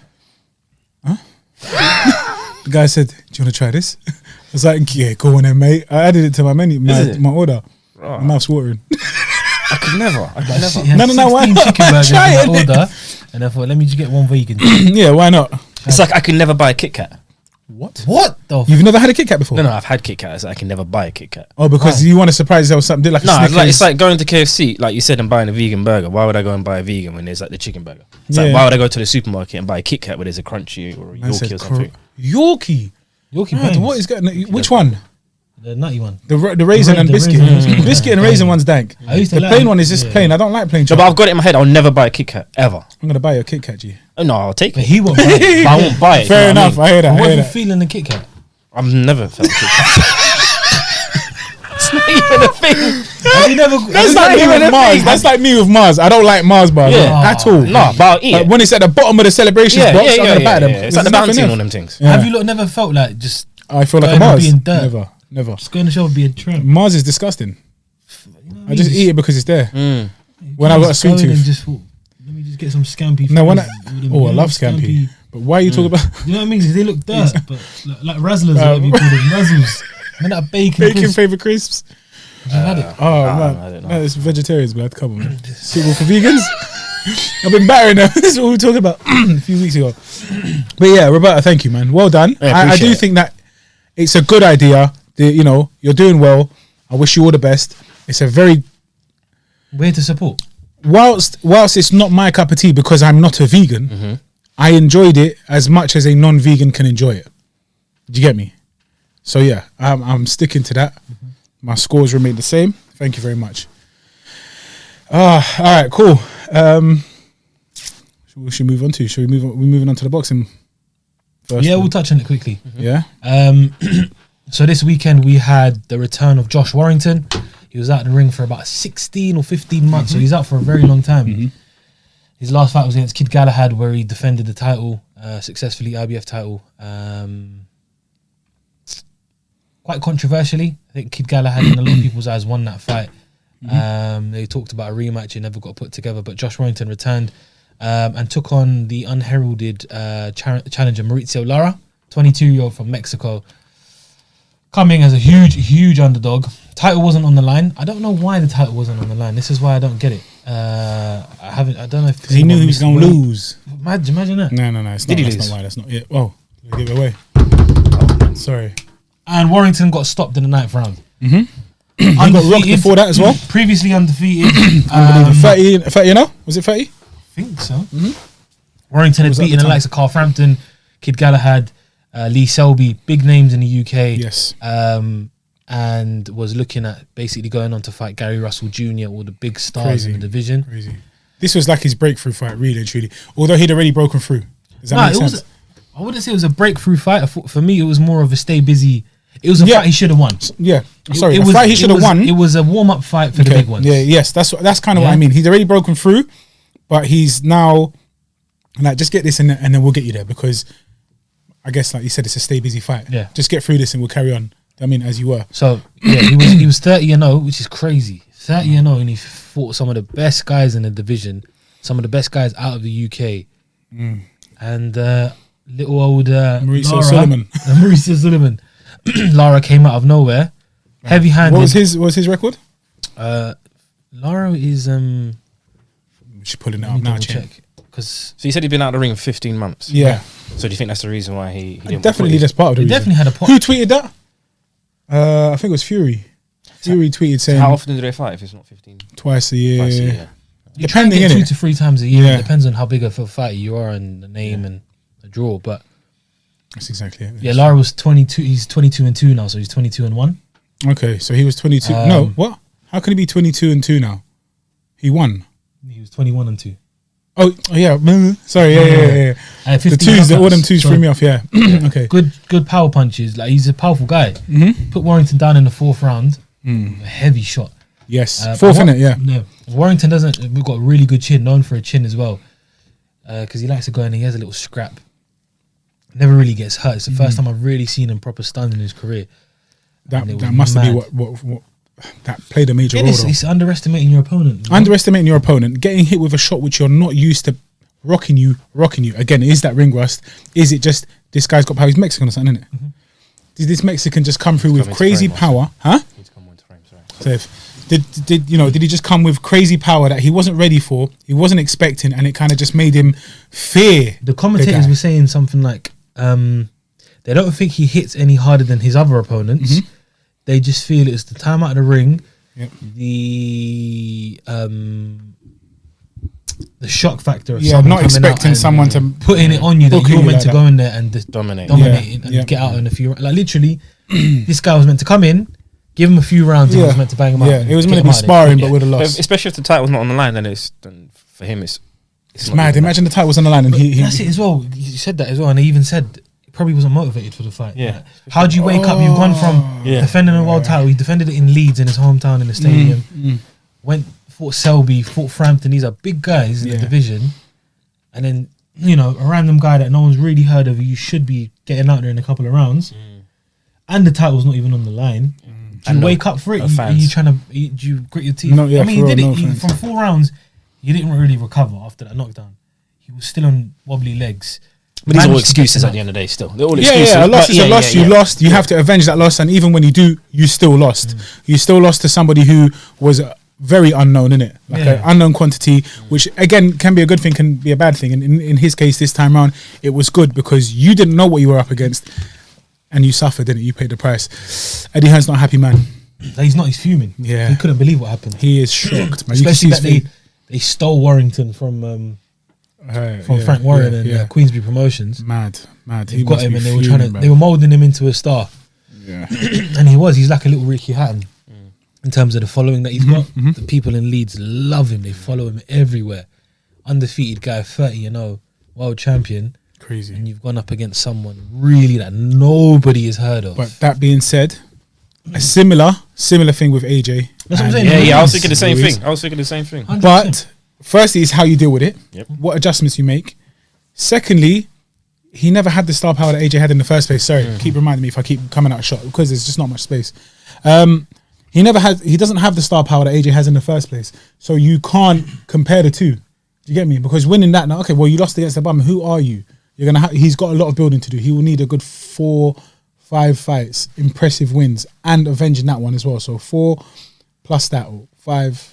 The guy said, "Do you want to try this?" I was like, "Yeah, go on then, mate." I added it to my menu, it? my order. Right. My mouth's watering. I could never. No, why not? Chicken burgers Try in it. my order, and I thought, let me just get one vegan. Yeah, why not? It's like I could never buy a Kit Kat. What? What the? You've never had a Kit Kat before? No, I've had Kit Kat. So I can never buy a Kit Kat. Oh, because you want to surprise yourself with something like No, a Snickers. it's like going to KFC, like you said, and buying a vegan burger. Why would I go and buy a vegan when there's like the chicken burger? It's Yeah. like, why would I go to the supermarket and buy a Kit Kat where there's a crunchy or a Man said Yorkie or something? Yorkie. Yorkie Man, Brains. what is going? Which one? The nutty one. The raisin and The biscuit. raisin. Biscuit and raisin one's dank. I used to The like plain it. one is just Yeah. plain. I don't like plain No, but chocolate. I've got it in my head. I'll never buy a Kit Kat ever. I'm gonna buy you a Kit Kat, G. Oh, no, I'll take But it. he won't buy it. But I won't buy it. Fair you know enough. what I hear that. What I are hear you that. feeling the Kit Kat? I've never felt a Kit Kat. It's not even a thing. Have you never? That's like me with Mars. That's like me with Mars. I don't like Mars bars Yeah. at all. No, but I'll eat Like it. when it's at the bottom of the celebrations Yeah, box, yeah, I'm yeah, gonna yeah, buy them. yeah. It's like the There's nothing bouncing else. on them things. Yeah. Have you lot never felt like just I feel like a going and Mars. being dirt? Never. just going to show and be a tramp? Mars is disgusting. I just eat it because it's there. Mm. When I got a sweet Going and tooth. just thought, let me just get some scampi. No, when I fries with them, oh, I you love know, scampi. But why are you talking about You know what I mean? 'Cause they look dirt, but like Razzlers, or whatever you call them, Razzles. And that bacon. bacon crisp. favorite crisps? Have you had it? Oh I man, don't know. no, it's vegetarians, blood. Come on, man. Suitable for vegans. I've been battering them. This is what we were talking about a few weeks ago. But yeah, Roberta, thank you, man. Well done. Yeah, I appreciate do it. think that it's a good idea. You know, you're doing well. I wish you all the best. It's a very Where to support? whilst it's not my cup of tea because I'm not a vegan. I enjoyed it as much as a non-vegan can enjoy it. Do you get me? So yeah, I'm sticking to that. My scores remain the same. Thank you very much. All right, cool. We should move on to. Should we move on? We're moving on to the boxing first. Yeah, we'll touch on it quickly. Yeah. So this weekend we had the return of Josh Warrington. He was out in the ring for about 16 or 15 months, so he's out for a very long time. His last fight was against Kid Galahad, where he defended the title successfully, IBF title. Quite controversially, I think Kid Galahad, in a lot of people's eyes, won that fight. They talked about a rematch; it never got put together. But Josh Warrington returned and took on the unheralded challenger Mauricio Lara, 22-year-old from Mexico, coming as a huge underdog. Title wasn't on the line. I don't know why the title wasn't on the line. This is why I don't get it. I don't know if He knew he was going to lose. Imagine that. No. It's Did not. he That's lose? not why. That's not it. Oh, give it away. Sorry. And Warrington got stopped in the 9th round. He got rocked before that as well. Previously undefeated. 30, you know? Was it 30? I think so. Warrington had Was that beaten the the likes of Carl Frampton, Kid Galahad, Lee Selby, big names in the UK. Yes. And was looking at basically going on to fight Gary Russell Jr., all the big stars in the division. Crazy. This was like his breakthrough fight, really and truly. Although he'd already broken through. Does that make sense? I wouldn't say it was a breakthrough fight. For me, it was more of a stay busy. It was a fight he should have won. Yeah. Sorry, It a was- fight he should have it was- won. It was a warm up fight for the big ones. Yeah, yes. That's kind of what Yeah. I mean. He's already broken through, but he's now like, just get this and then we'll get you there, because I guess, like you said, it's a stay busy fight. Yeah. Just get through this and we'll carry on I mean, as you were. So yeah, he was 30-0, which is crazy. 30-0, and he fought some of the best guys in the division, some of the best guys out of the UK, and little old Mauricio Sullivan. Lara came out of nowhere, heavy-handed. What was his record? Lara is She's pulling it up now. check because So you said he'd been out of the ring for 15 months. Yeah, So do you think that's the reason why he didn't definitely that's part of the he reason. definitely had a pot. Who tweeted that? I think it was Fury. Fury tweeted saying How often do they fight if it's not 15? twice a year. Twice a year. You try and Depending, get 2 innit? to 3 times a year. Yeah. It depends on how big of a fighter you are and the name and the draw. But That's exactly it. yeah, Lara was 22. He's 22-2 now, so he's 22-1. Okay, so he was 22. No, what? How can he be 22-2 now? He won. He was 21-2. Oh yeah. Sorry. Yeah. The twos, all them twos threw me off. Yeah. Okay. Good power punches. Like, he's a powerful guy. Put Warrington down in the 4th round. A heavy shot. Yes. But Fourth in it. Yeah. No, Warrington doesn't. We've got a really good chin, known for a chin as well, because he likes to go in and he has a little scrap. Never really gets hurt. It's the first time I've really seen him proper stunned in his career. That And it that was must have been mad. what that played a major Yeah, role. though. it's underestimating your opponent. Underestimating your opponent, getting hit with a shot which you're not used to, rocking you. Again, is that ring rust? Is it just this guy's got power? He's Mexican or something, isn't it? Did this Mexican just come through with into crazy frame, power? Huh? He's come into frame, sorry. So did he just come with crazy power that he wasn't ready for? He wasn't expecting, and it kind of just made him fear. The commentators guy. were saying something like, they don't think he hits any harder than his other opponents. They just feel it's the time out of the ring, Yep. the shock factor of Yeah, someone not coming out expecting and someone to putting it on you that booking you're you meant like to that. go in there and Dominate. dominate and Yeah. get out in a few. Like literally, this guy was meant to come in, give him a few rounds, and he was meant to bang him out. Yeah, and it was get meant to him be out of there. sparring, Yeah. but with a But loss. especially if the title's not on the line, then for him it's It's mad. Imagine the title was on the line, and he That's it as well. You said that as well, and he even said he probably wasn't motivated for the fight. Yeah. Like, how do you wake up? You've gone from defending a world title. He defended it in Leeds in his hometown in the stadium. Fought Selby, fought Frampton. These are big guys in the division, and then a random guy that no one's really heard of. You should be getting out there in a couple of rounds, and the title's not even on the line. Do you wake up for it? Are you trying to? Do you grit your teeth? No, yeah, I mean, for he did real, it. no He, from 4 rounds, he didn't really recover after that knockdown. He was still on wobbly legs. But these are all Managed to get excuses him at the out. end of the day still. They're all Yeah, excuses. a loss but is a loss. You lost. You Yeah. have to avenge that loss, and even when you do, you still lost. You still lost to somebody who was very unknown, innit? Like an unknown quantity, which again can be a good thing, can be a bad thing. And in his case, this time round, it was good because you didn't know what you were up against, and you suffered, didn't you? You paid the price. Eddie Hearn's not a happy man. He's not. He's fuming. Yeah. He couldn't believe what happened. He is shocked, man. You can see Especially his that face. they stole Warrington from Yeah, Frank Warren yeah. and Queensbury Promotions. Mad. They He got must him be and they were fuming, they were molding him into a star. Yeah. And he's like a little Ricky Hatton in terms of the following that he's got. The people in Leeds love him. They follow him everywhere. Undefeated guy, 30, world champion. Crazy. And you've gone up against someone really that nobody has heard of. But that being said, a similar thing with AJ. That's what I'm And- saying. Yeah, I was thinking the same Ruiz. thing. I was thinking the same thing. 100%. But firstly, is how you deal with it. Yep. What adjustments you make. Secondly, he never had the star power that AJ had in the first place. Sorry, keep reminding me if I keep coming out of shot because there's just not much space. He doesn't have the star power that AJ has in the first place. So you can't compare the two. Do you get me? Because winning that now, okay, well you lost against the bum. Who are you? He's got a lot of building to do. He will need a good 4-5 fights, impressive wins, and avenging that one as well. So 4 plus that, or 5.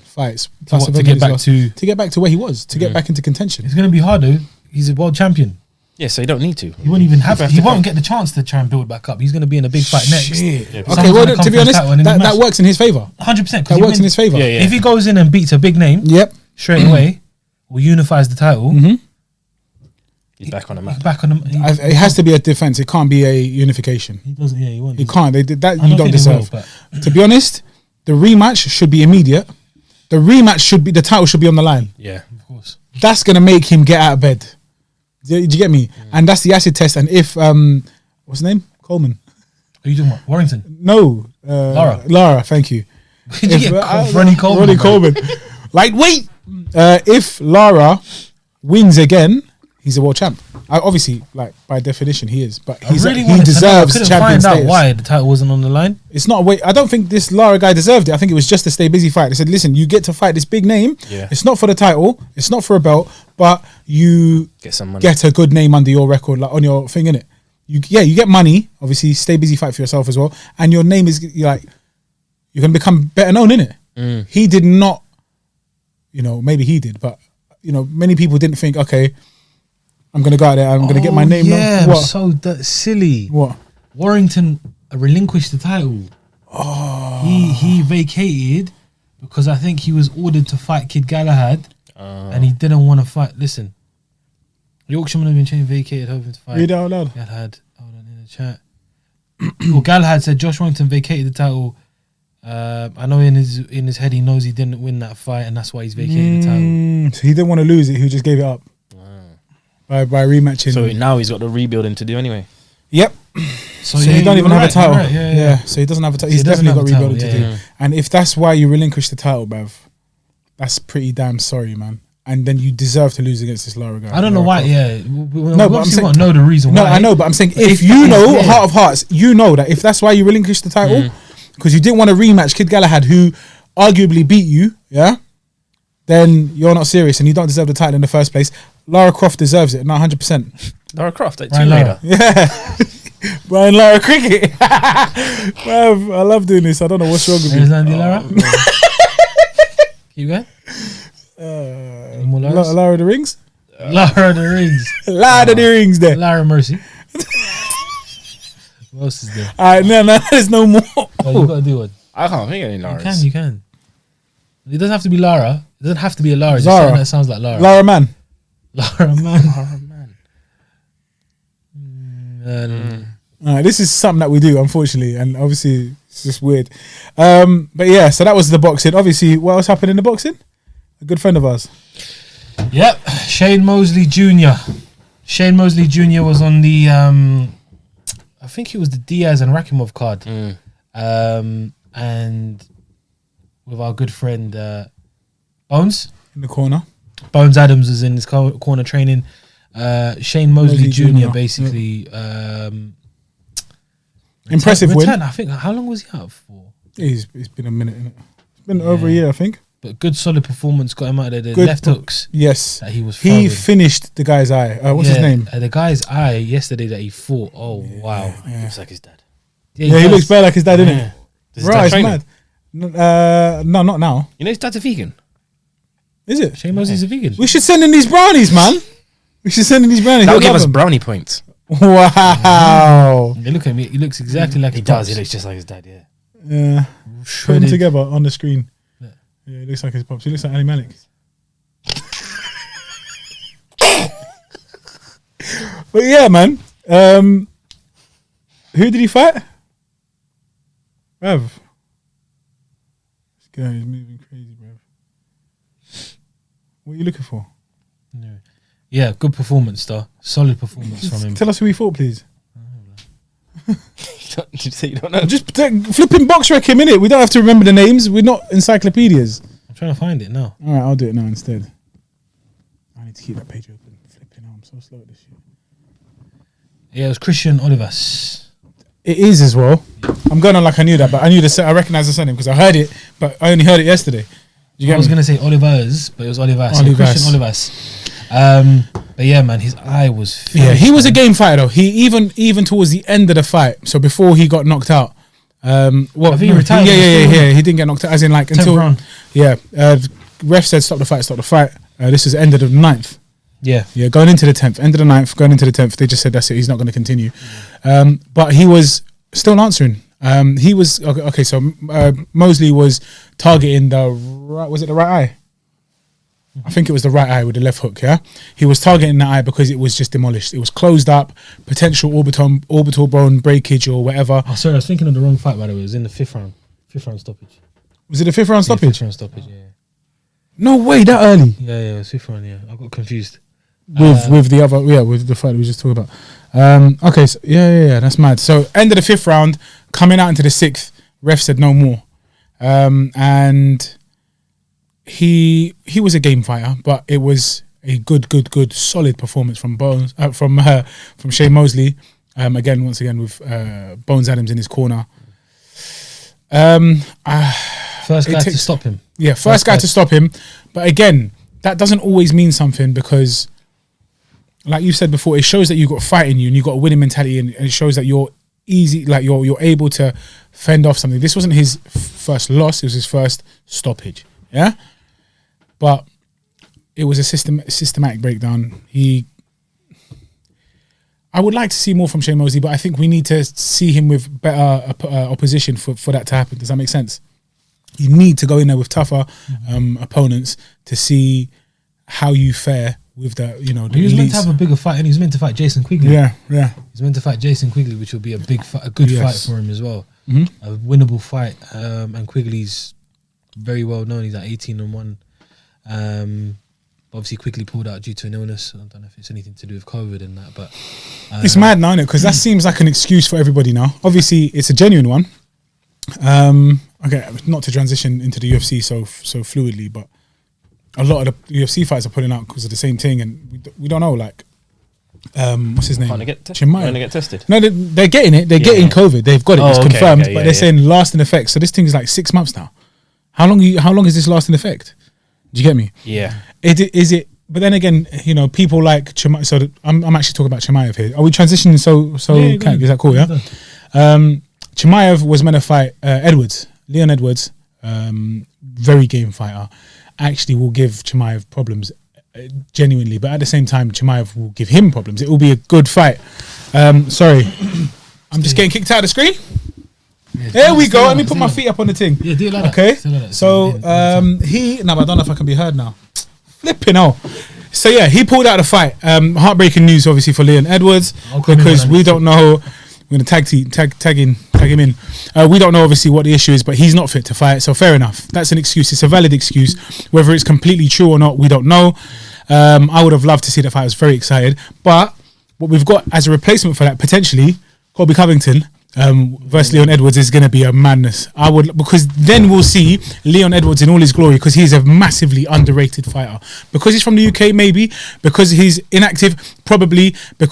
Fights plus what, to avenging get his back loss. to- to get back to where he was, to get back into contention. It's going to be hard though. He's a world champion. Yeah, so you don't need to. He won't even have. He won't get the chance to try and build back up. He's going to be in a big fight next. Shit. Yeah. Okay, Someone's well, gonna come to be for his honest, title and then he that works in his favour. 100%. That works in his favour. Yeah, yeah. If he goes in and beats a big name Yep. straight away, or unifies the title, He's back on the he's map. back on the. It has to be a defence. It can't be a unification. He doesn't. Yeah, he won't. You can't. They did that. I You don't don't think they will, deserve. but- To be honest, the rematch should be immediate. The rematch should be, the title should be on the line. Yeah. Of course. That's gonna make him get out of bed. Do you get me? And that's the acid test. And if what's his name? Coleman. Are you talking about Warrington? No, Lara. Thank you. Did you get Ronnie Coleman? Ronnie Coleman. Lightweight. If Lara wins again, he's a world champ. Obviously, like by definition, he is. But I really he wanted to know. I deserves couldn't champion find out status. why the title wasn't on the line. It's not a way. I don't think this Lara guy deserved it. I think it was just a stay busy fight. They said, listen, you get to fight this big name. Yeah. It's not for the title. It's not for a belt, but you Get some money. get a good name under your record, like on your thing, innit? You get money. Obviously, stay busy, fight for yourself as well, and your name is like you're gonna become better known, innit? He did not. Maybe he did, but many people didn't think, okay, I'm gonna go out there, I'm gonna get my name. Yeah, What? so silly. What? Warrington relinquished the title. Oh. He vacated because I think he was ordered to fight Kid Galahad, and he didn't want to fight. Listen, Yorkshireman have been changed, vacated, hoping to fight. Read it out loud. Galahad, hold on in the chat. Well, Galahad said Josh Warrington vacated the title. I know in his head he knows he didn't win that fight, and that's why he's vacating the title. So he didn't want to lose it. He just gave it up by rematching. So now he's got the rebuilding to do anyway. Yep. So yeah, he don't even you're have a title. right, yeah. So he doesn't have a title. So He's he doesn't definitely got have a rebuilding title, to do. And if that's why you relinquish the title, bruv, that's pretty damn sorry, man. And then you deserve to lose against this Lara guy. I don't know why. Yeah, No, but I'm saying, want to know the reason why. No, I know, but I'm saying if heart of hearts, you know that if that's why you relinquished the title, because you didn't want to rematch Kid Galahad, who arguably beat you, yeah, then you're not serious and you don't deserve the title in the first place. Lara Croft deserves it, not 100%. Lara Croft, like Brian Tomb Lara. Raider. Yeah. Brian Lara Cricket. Bruv, I love doing this. I don't know what's wrong with There's me. Andy Lara. Keep going. Any more Laras? Lara the Rings? Lara the Rings. Lara the Rings there. Lara Mercy. What else is there? Alright, no, there's no more. Oh, you got to do one. I can't think of any Laras. You can. It doesn't have to be Lara. It doesn't have to be a Lara. Just Zara. something that sounds like Lara. Lara Man. Lara man. Oh, man. This is something that we do, unfortunately, and obviously it's just weird. But yeah, so that was the boxing. Obviously, what else happened in the boxing? A good friend of ours. Yep. Shane Moseley Jr. Shane Moseley Jr. was on the, I think it was the Diaz and Rakimov card. And with our good friend Bones. In the corner. Bones Adams was in his corner training. Shane Moseley Jr. basically Impressive return. win. I think, how long was he out for? It's been a minute, innit? It's been over a year, I think. But good solid performance, got him out of the Good left hooks. Yes. That he was He throwing. finished the guy's eye. What's his name? The guy's eye yesterday that he fought. Oh, wow. Looks like his dad. Yeah, he looks better like his dad, innit? Yeah. Does his Right, dad it's train him? mad. No, not now. You know his dad's a vegan. Is it? Shane Moseley's a vegan. We should send him these brownies, man. We should send him these brownies. That'll He'll give love us them. brownie points. Wow. They look at me. He looks exactly like He his does. pops. He looks just like his dad, yeah. Yeah. Put them Shredded. together on the screen. Yeah. Yeah, he looks like his pops. He looks like Ali Malik. But yeah, man. Who did he fight? Bruv. This guy is moving crazy, bruv. What are you looking for? Yeah, good performance, though. Solid performance from him. Tell us who he fought, please. Did you say you don't know? Just flipping box rec him, innit? We don't have to remember the names. We're not encyclopedias. I'm trying to find it now. All right, I'll do it now instead. I need to keep that page open. Flipping, I'm so slow at this shit. Yeah, it was Cristian Olivas. It is as well. I'm going on like I knew that, but I recognised the surname because I heard it, but I only heard it yesterday. You I get was me? going to say Olivas, but it was Olivas. Olivas. Cristian Olivas. But yeah, man, his eye was finished. Yeah, he was a man. game fighter though. He even towards the end of the fight, so before he got knocked out. I think he retired. Yeah. He didn't get knocked out, as in like 10th until round. Yeah. Ref said stop the fight. This is the end of the 9th. Yeah. Yeah, going into the 10th, end of the 9th, going into the 10th, they just said that's it. He's not going to continue. But he was still answering. He was okay. So Moseley was targeting the right. Was it the right eye? I think it was the right eye with the left hook. Yeah, he was targeting that eye because it was just demolished. It was closed up, potential orbital bone breakage or whatever. Oh, sorry, I was thinking of the wrong fight, by the way. It was in the fifth round stoppage. Was it the 5th round Yeah, stoppage? fifth round stoppage, yeah. No way, that early. Yeah, it was fifth round, yeah. I got confused. With the other, with the fight we just talked about. Okay, so yeah, that's mad. So end of the 5th round, coming out into the 6th, ref said no more, and he was a game fighter, but it was a good, solid performance from Bones, from Shane Mosley. Once again with Bones Adams in his corner. First guy to stop him. Yeah, first guy to stop him. But again, that doesn't always mean something because, like you said before, it shows that you've got fight in you and you've got a winning mentality, and it shows that you're easy, like you're able to fend off something. This wasn't his first loss; it was his first stoppage. Yeah, but it was a systematic breakdown. I would like to see more from Shane Mosley, but I think we need to see him with better opposition for that to happen. Does that make sense? You need to go in there with tougher opponents to see how you fare with the, he was meant to have a bigger fight, and he was meant to fight Jason Quigley. Yeah. He's meant to fight Jason Quigley, which will be a good fight for him as well. A winnable fight. And Quigley's very well known. He's at 18-1. Obviously, Quigley pulled out due to an illness. I don't know if it's anything to do with COVID and that, but it's mad now, isn't it? Because that seems like an excuse for everybody now. Obviously, it's a genuine one. Okay, not to transition into the UFC so fluidly, but a lot of the UFC fights are pulling out because of the same thing, and we don't know. Like, what's his name? Want to get tested? No, they're getting it. They're getting COVID. They've got it. It's confirmed. But they're saying lasting effect. So this thing is like 6 months now. How long is this lasting effect? Do you get me? Yeah. Is it? But then again, people like Chimaev. So I'm actually talking about Chimaev here. Are we transitioning? Is that cool? Yeah. Chimaev was meant to fight Leon Edwards, very game fighter. Actually, will give Chimaev problems, genuinely. But at the same time, Chimaev will give him problems. It will be a good fight. Sorry, I'm just getting kicked out of the screen. Yeah, there we go. Let me put my feet up on the thing. Yeah, do it like okay. that. Okay. So but I don't know if I can be heard now. Flipping hell. So yeah, he pulled out the fight. Heartbreaking news, obviously, for Leon Edwards because we don't know. We're gonna tag him in. We don't know obviously what the issue is, but he's not fit to fight. So fair enough. That's an excuse. It's a valid excuse. Whether it's completely true or not, we don't know. I would have loved to see that fight. I was very excited. But what we've got as a replacement for that, potentially, Colby Covington versus Leon Edwards is going to be a madness. Because then we'll see Leon Edwards in all his glory, because he's a massively underrated fighter. Because he's from the UK, maybe. Because he's inactive, probably. But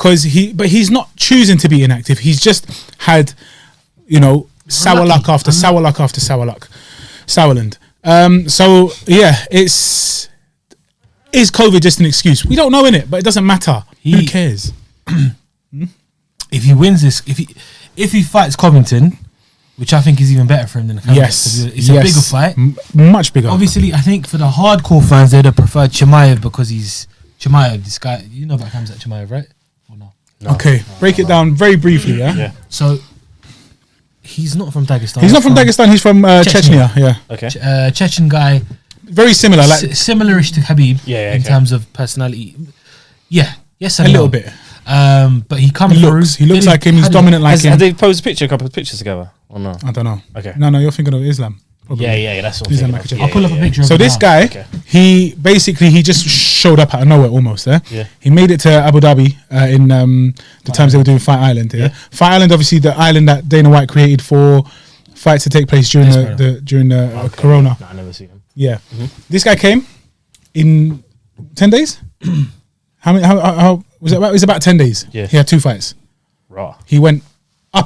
he's not choosing to be inactive. He's just had, sour luck after sour luck after sour luck. Sourland. So yeah, is COVID just an excuse? We don't know, innit? But it doesn't matter. Who cares? If he wins this, if he fights Covington, which I think is even better for him than Hamza, it's a bigger fight, much bigger. Obviously, I think for the hardcore fans, they'd have preferred Chimaev because he's Chimaev. This guy, you know about Hamza Chimaev, right? Or no? Okay, break it down very briefly. Yeah. So he's not from Dagestan. He's not from Dagestan. He's from Chechnya. Yeah. Okay. Chechen guy. Very similar, like similarish to Khabib. In terms of personality. Yeah. Yes, a little bit. But he comes through. He looks like him. He's dominant like him. Have they posed a couple of pictures together or no? I don't know. Okay. No, you're thinking of Islam. Probably. Yeah, that's what Islam. I'll pull up a picture. So this guy, he just showed up out of nowhere almost. Yeah. He made it to Abu Dhabi in the times they were doing Fight Island. Yeah. Fight Island, obviously, the island that Dana White created for fights to take place during the Corona. No, I never seen him. Yeah. This guy came in 10 days. How was it? It was about 10 days. Yeah. He had 2 fights. Raw. He went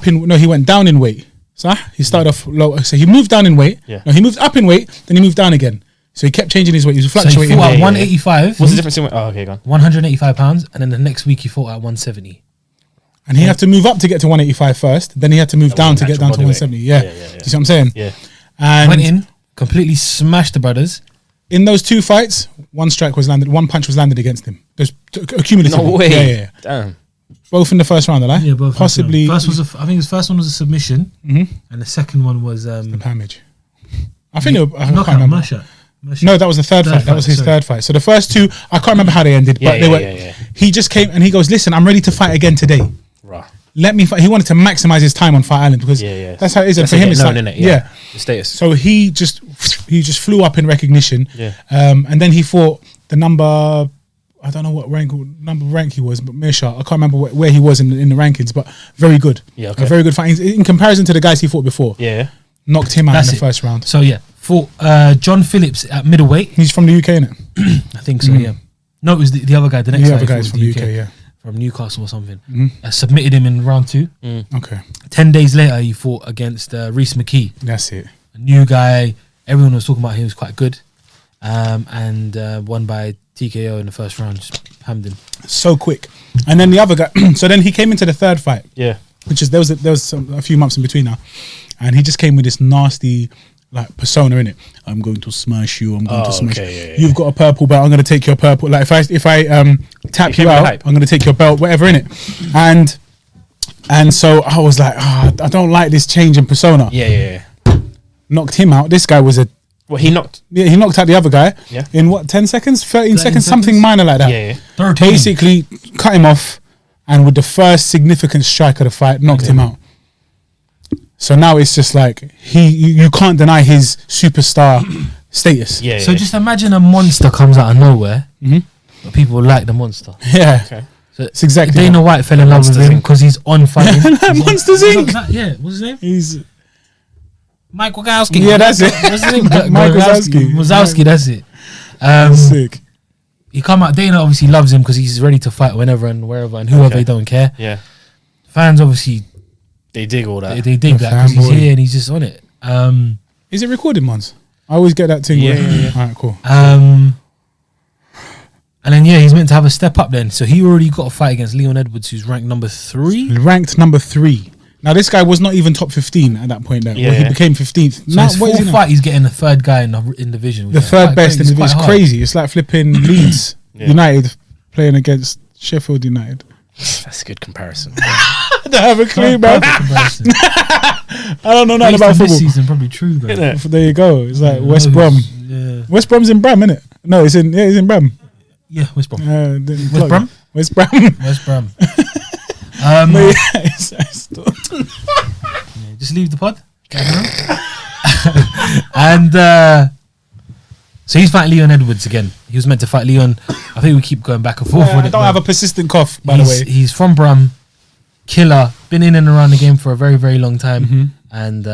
he went down in weight. So he started off low. So he moved down in weight. Yeah. No, he moved up in weight, then he moved down again. So he kept changing his weight. He was fluctuating. So he fought at 185. What's the difference in weight? Oh, okay, go on. 185 pounds, and then the next week he fought at 170. And he had to move up to get to 185 first. Then he had to move down to get down to 170. Yeah. Do you see what I'm saying? Yeah. And went in, completely smashed the brothers. In those 2 fights, 1 strike was landed, 1 punch was landed against him. There's accumulative. No way. Yeah. Damn. Both in the first round, right? Yeah, both. Possibly. I think his first one was a submission, and the second one was the poundage. I think I can't knockout. remember. No, that was the third fight. That was his third fight. So the first 2, I can't remember how they ended, but they were. He just came and he goes, "Listen, I'm ready to fight again today. Right. Let me fight." He wanted to maximize his time on Fight Island because that's how it is. And for him, it's like, the status. So he just flew up in recognition. Yeah. And then he fought the number. I don't know what number rank he was, but Mirsha, I can't remember where he was in the rankings, but very good. Yeah, okay. A very good fight in comparison to the guys he fought before. Yeah. Knocked him out in the first round. So fought John Phillips at middleweight. He's from the UK, innit? I think so. Yeah. No, it was the other guy. The next The guy other guys was from the UK, yeah. from Newcastle or something. Submitted him in round 2. Okay, 10 days later, he fought against Reece McKee, that's it. a new guy. Everyone was talking about him. He was quite good, and won by TKO in the first round. Just hammed him. So quick. And then the other guy. So then he came into the third fight, Yeah. which is there was a few months in between now, and he just came with this nasty like persona in it. I'm going to smash you. I'm going to smash. okay, yeah, yeah. You've got a purple belt. I'm going to take your purple. Like if I tap came you with out, hype. I'm going to take your belt. Whatever in it, and so I was like, I don't like this change in persona. Yeah. Knocked him out. This guy was a Well, he knocked. yeah. He knocked out the other guy. Yeah. In what 10 seconds, 13 seconds, seconds? something minor like that. Yeah. 13. Basically cut him off, and with the first significant strike of the fight, knocked him out. So now it's just like you can't deny his superstar status. Yeah. So just imagine a monster comes out of nowhere, Mhm. but people like the monster. Yeah, Okay. So it's exactly Dana that. White fell in love with Monsters him Inc. because he's on fighting. Monsters Inc. Yeah, what's his name? He's Mike Wazowski. Yeah, that's it. What's his name? Mike Wazowski. Wazowski, that's it. sick. He come out. Dana obviously loves him because he's ready to fight whenever and wherever and whoever. Okay. He don't care. Yeah. Fans obviously They dig all that. they dig The that because he's fanboy. here and he's just on it. Is it recorded, Mons? I always get that thing. Yeah, where- yeah. All right, cool. And then he's meant to have a step up then. So he already got a fight against Leon Edwards, who's ranked number 3. Ranked number 3. Now this guy was not even top 15 at that point. There, Yeah, he yeah. became 15th. So Now, his what is he fourth now? fight, he's getting the third guy in the division. The third best in the It's It's quite hard. crazy. It's like flipping Leeds Yeah. United playing against Sheffield United. That's a good comparison. I don't have a clue, man. Perfect comparison. I don't know nothing Based about on this football. season, probably true, bro. Isn't it? There you go. It's like Yeah, West I know Brom. who's- Yeah, West Brom's in Bram, innit? No, it's in Bram. yeah, West Brom. West West Brom? West Bram. West Brom. But yeah, Just leave the pod. And so he's fighting Leon Edwards again. He was meant to fight Leon. I think we keep going back and forth I with it. don't but have a persistent cough, by the way. He's from Brum, killer, been in and around the game for a very, very long time. Mm-hmm. And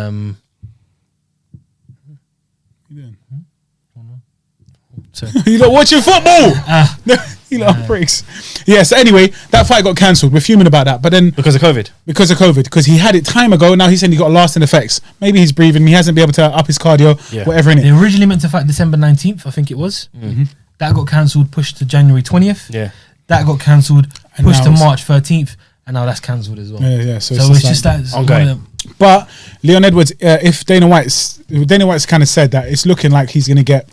so You lot watching football? You lot are pricks. Yeah, so anyway, that fight got cancelled. We're fuming about that. But then Because of COVID. because of COVID, because he had it time ago, now he's saying he got lasting effects. Maybe he's breathing, he hasn't been able to up his cardio, Yeah. whatever in they it. originally meant to fight December 19th, I think it was. Mm-hmm. That got cancelled, pushed to January 20th. Yeah. That got cancelled, And pushed now to it's- March 13th, and now that's cancelled as well. Yeah, so So it's like- just that. It's ongoing. one of them- But Leon Edwards, if Dana White's kind of said that it's looking like he's going to get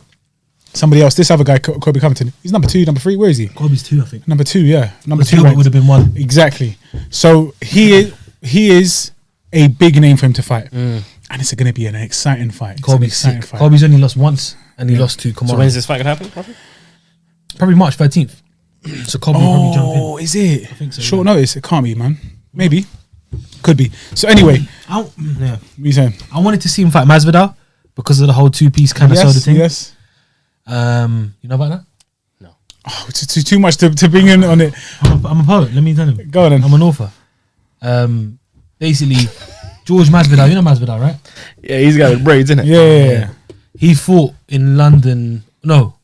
somebody else. This other guy, Kobe Covington, he's number 2, number 3. Where is he? Kobe's 2, I think. Number 2, yeah, number 2. Gilbert ranked. would have been 1. Exactly. So he is a big name for him to fight, and it's going to be an exciting fight. It's an Kobe's exciting sick. fight. Kobe's only lost once, and he lost to Kamaru. So when's this fight gonna happen? Roughly? Probably March 13th. So Kobe will probably jump in. Oh, is it? I think so, Short yeah. notice. It can't be, man. Maybe. Could be. So anyway, Yeah. what are you saying? I wanted to see him fight Masvidal because of the whole 2-piece kind of soda Yes, thing. yes. You know about that? Oh, it's too much to bring in on it. I'm a poet. Let me tell him. Go on then. I'm an author. Basically, George Masvidal. You know Masvidal, right? Yeah, he's got braids, isn't it? Yeah. He fought in London. No,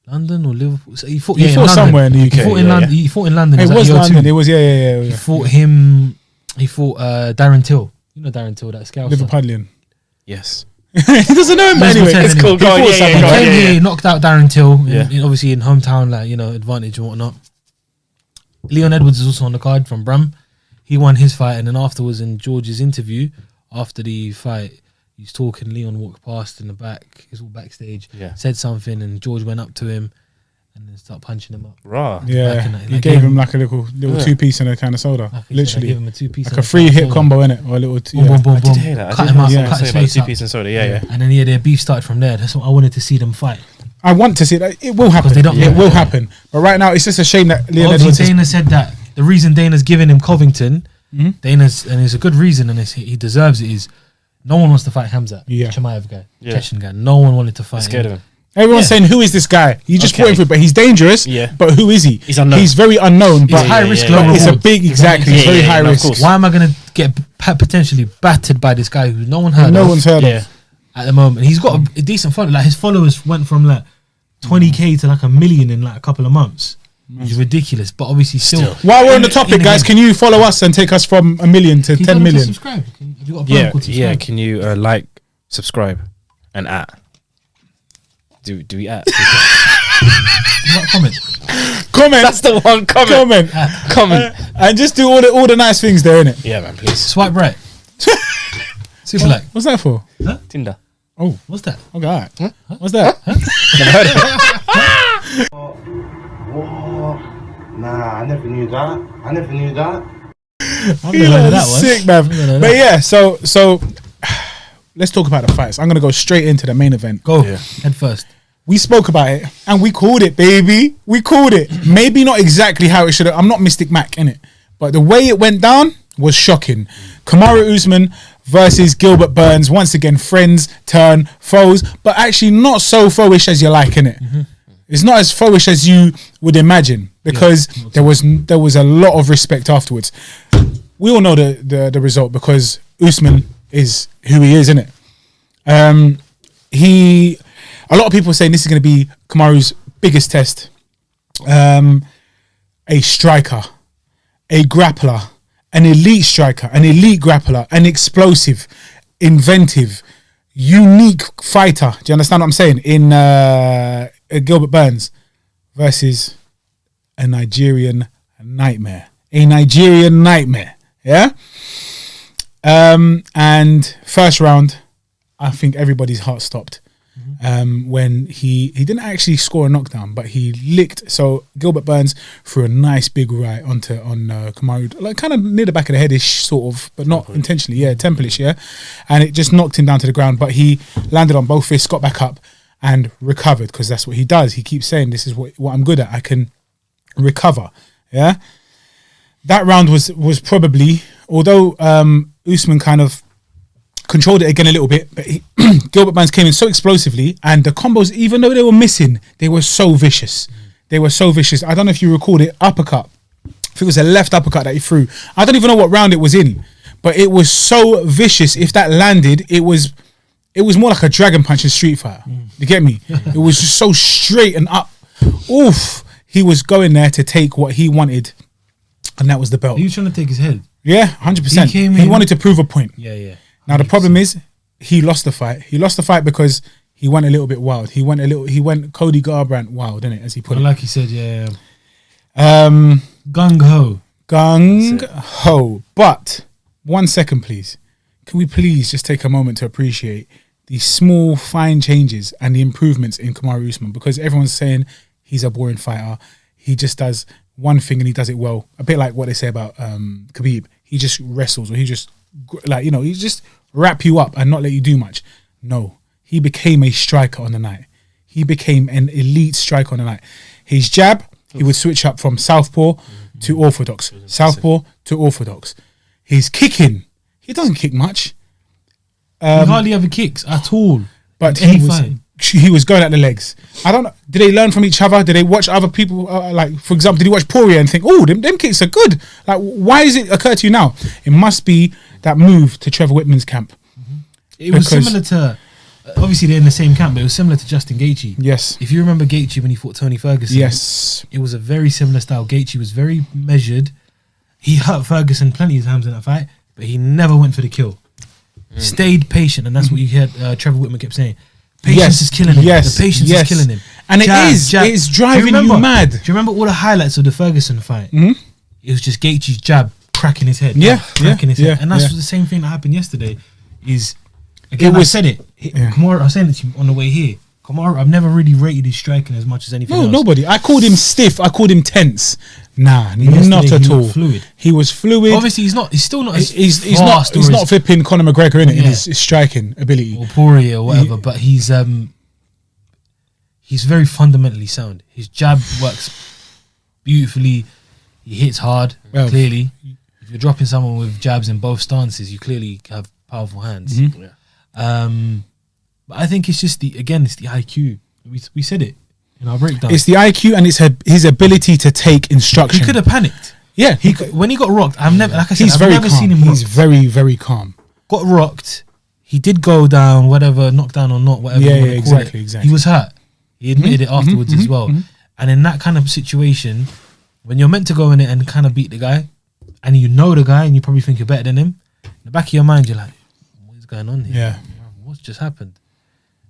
London or Liverpool. So he fought. He in fought London. somewhere in the UK, He fought in yeah, London. yeah. He fought in London. It was at London. EO2. It was yeah. He fought him. He fought Darren Till. You know Darren Till, that scout. Liverpudlian. Yes. He doesn't know him, but Let's anyway. pretend It's anyway. cool. Go on, He fought yeah, someone. go on, Came yeah, here, knocked out Darren Till, Yeah. obviously in hometown, like, advantage and whatnot. Leon Edwards is also on the card from Brum. He won his fight, and then afterwards in George's interview, after the fight, he's talking, Leon walked past in the back, he's all backstage, Yeah. said something, and George went up to him and then started punching him up. Raw. Yeah, Back in the- he like, gave gave him him- like a little Yeah. 2-piece and a kind of soda. Like I said, I Literally. gave him a 2-piece Like and a 3-hit soda. combo, innit? Or a little Boom, boom, boom, I boom. did hear that. Cut I him did up, hear yeah. cut say his about face up. 2-piece and soda. Yeah. And then their beef started from there. That's what I wanted to see them fight. I want to see that. It will happen. they don't- It yeah. will happen. But right now, it's just a shame that Leon Obviously, Edwards is Dana said that the reason Dana's giving him Covington, Mhm. Dana's, and it's a good reason, and he deserves it, is no one wants to fight Hamzat, Yeah. Chimaev guy, Yeah. Chechen guy. No one wanted to fight Scared of him. Everyone's Yeah. saying, "Who is this guy?" You just Okay. fought him for it, but he's dangerous. Yeah. But who is he? He's unknown. He's very unknown. It's But high yeah, risk, yeah, low yeah. it's a reward. big, exactly. It's Yeah, very yeah, high no, of risk. course. Why am I going to get potentially battered by this guy who no one heard No of one's heard Yeah. of. at the moment? He's got a decent following. Like his followers went from like 20K to like $1 million in like a couple of months. Which is ridiculous, but obviously still. While we're on the topic, guys, can you follow us and take us from 1 million to 10 million? Subscribe. Have you got a button called subscribe? Yeah. Can you like, subscribe, and at? Do we at? Not comment. Comment. That's the one. Comment. Comment. And just do all the nice things there, innit? Yeah, man. Please. Swipe right. Super like. What's that for? Tinder. Oh, What's that? okay. All right. What's that? What? Nah, I never knew that. I've never heard Yeah, of that one. sick, man. I've never heard of But that. yeah, so let's talk about the fights. I'm gonna go straight into the main event. Go head first. We spoke about it and we called it, baby. We called it. Maybe not exactly how it should have. I'm not Mystic Mac in it, but the way it went down was shocking. Kamaru Usman versus Gilbert Burns. Once again, friends turn foes, but actually not so foeish as you like, innit? It's not as foeish as you would imagine because there was a lot of respect afterwards. We all know the result because Usman is who he is, innit? A lot of people are saying this is going to be Kamaru's biggest test. A striker, a grappler, an elite striker, an elite grappler, an explosive, inventive, unique fighter. Do you understand what I'm saying? In Gilbert Burns versus a Nigerian nightmare. A Nigerian nightmare. Yeah? And first round, I think everybody's heart stopped. When he didn't actually score a knockdown, but he licked. So Gilbert Burns threw a nice big right on Kamaru, like kind of near the back of the headish, sort of, but not intentionally. Yeah, temple-ish, yeah, and it just knocked him down to the ground. But he landed on both fists, got back up, and recovered because that's what he does. He keeps saying, "This is what I'm good at. I can recover." Yeah, that round was probably, although Usman kind of controlled it again a little bit, but Gilbert Burns came in so explosively, and the combos, even though they were missing, they were so vicious. They were so vicious. I don't know if you recalled it, uppercut. I think it was a left uppercut that he threw. I don't even know what round it was in, but it was so vicious. If that landed, it was more like a dragon punch in Street Fighter. You get me? It was just so straight and up. Oof. He was going there to take what he wanted, and that was the belt. He was trying to take his head. Yeah, 100%. He wanted to prove a point. Yeah. Now the problem is he lost the fight. He lost the fight because he went a little bit wild. He went Cody Garbrandt wild, didn't it? As he put it. Like he said, yeah. Gung ho. But 1 second, please. Can we please just take a moment to appreciate the small, fine changes and the improvements in Kamaru Usman? Because everyone's saying he's a boring fighter. He just does one thing and he does it well. A bit like what they say about Khabib. He just wrestles, or he just he just wrap you up and not let you do much. No, he became a striker on the night. He became an elite striker on the night. His jab, he would switch up from southpaw to orthodox, southpaw to orthodox. His kicking, he doesn't kick much. He hardly ever kicks at all. But he was going at the legs. I don't know. Did they learn from each other? Did they watch other people? Like, for example, did you watch Poirier and think, oh, them kicks are good? Like, why does it occur to you now? It must be that move to Trevor Wittman's camp. It was similar to, obviously they're in the same camp, but it was similar to Justin Gaethje. Yes. If you remember Gaethje when he fought Tony Ferguson. Yes. It was a very similar style. Gaethje was very measured. He hurt Ferguson plenty of times in that fight, but he never went for the kill. Stayed patient, and that's what you heard Trevor Wittman kept saying. Patience is killing him. The patience is killing him. And it's driving you mad. Do you remember all the highlights of the Ferguson fight? It was just Gaethje's jab cracking his head. Cracking his head. And that's the same thing that happened yesterday. I said it. Kamaru, I was saying it to you on the way here. Kamaru, I've never really rated his striking as much as anything else. Nobody. I called him stiff. I called him tense. Nah, not at all. Fluid. He was fluid. Obviously, he's still not as he's not flipping Conor McGregor in it in his striking ability or Poirier or whatever. But he's very fundamentally sound. His jab works beautifully. He hits hard. Clearly, if you're dropping someone with jabs in both stances, you clearly have powerful hands. But I think it's just the IQ. We said it in our breakdown. It's the IQ and it's his ability to take instruction. He could have panicked. Yeah, when he got rocked, I've never calm. seen him. He's very, very calm. Got rocked. He did go down, whatever, knockdown or not, whatever. Yeah, exactly. He was hurt. He admitted it afterwards as well. And in that kind of situation, when you're meant to go in it and kind of beat the guy, and you know the guy, and you probably think you're better than him, in the back of your mind, you're like, what is going on here? Yeah. What's just happened?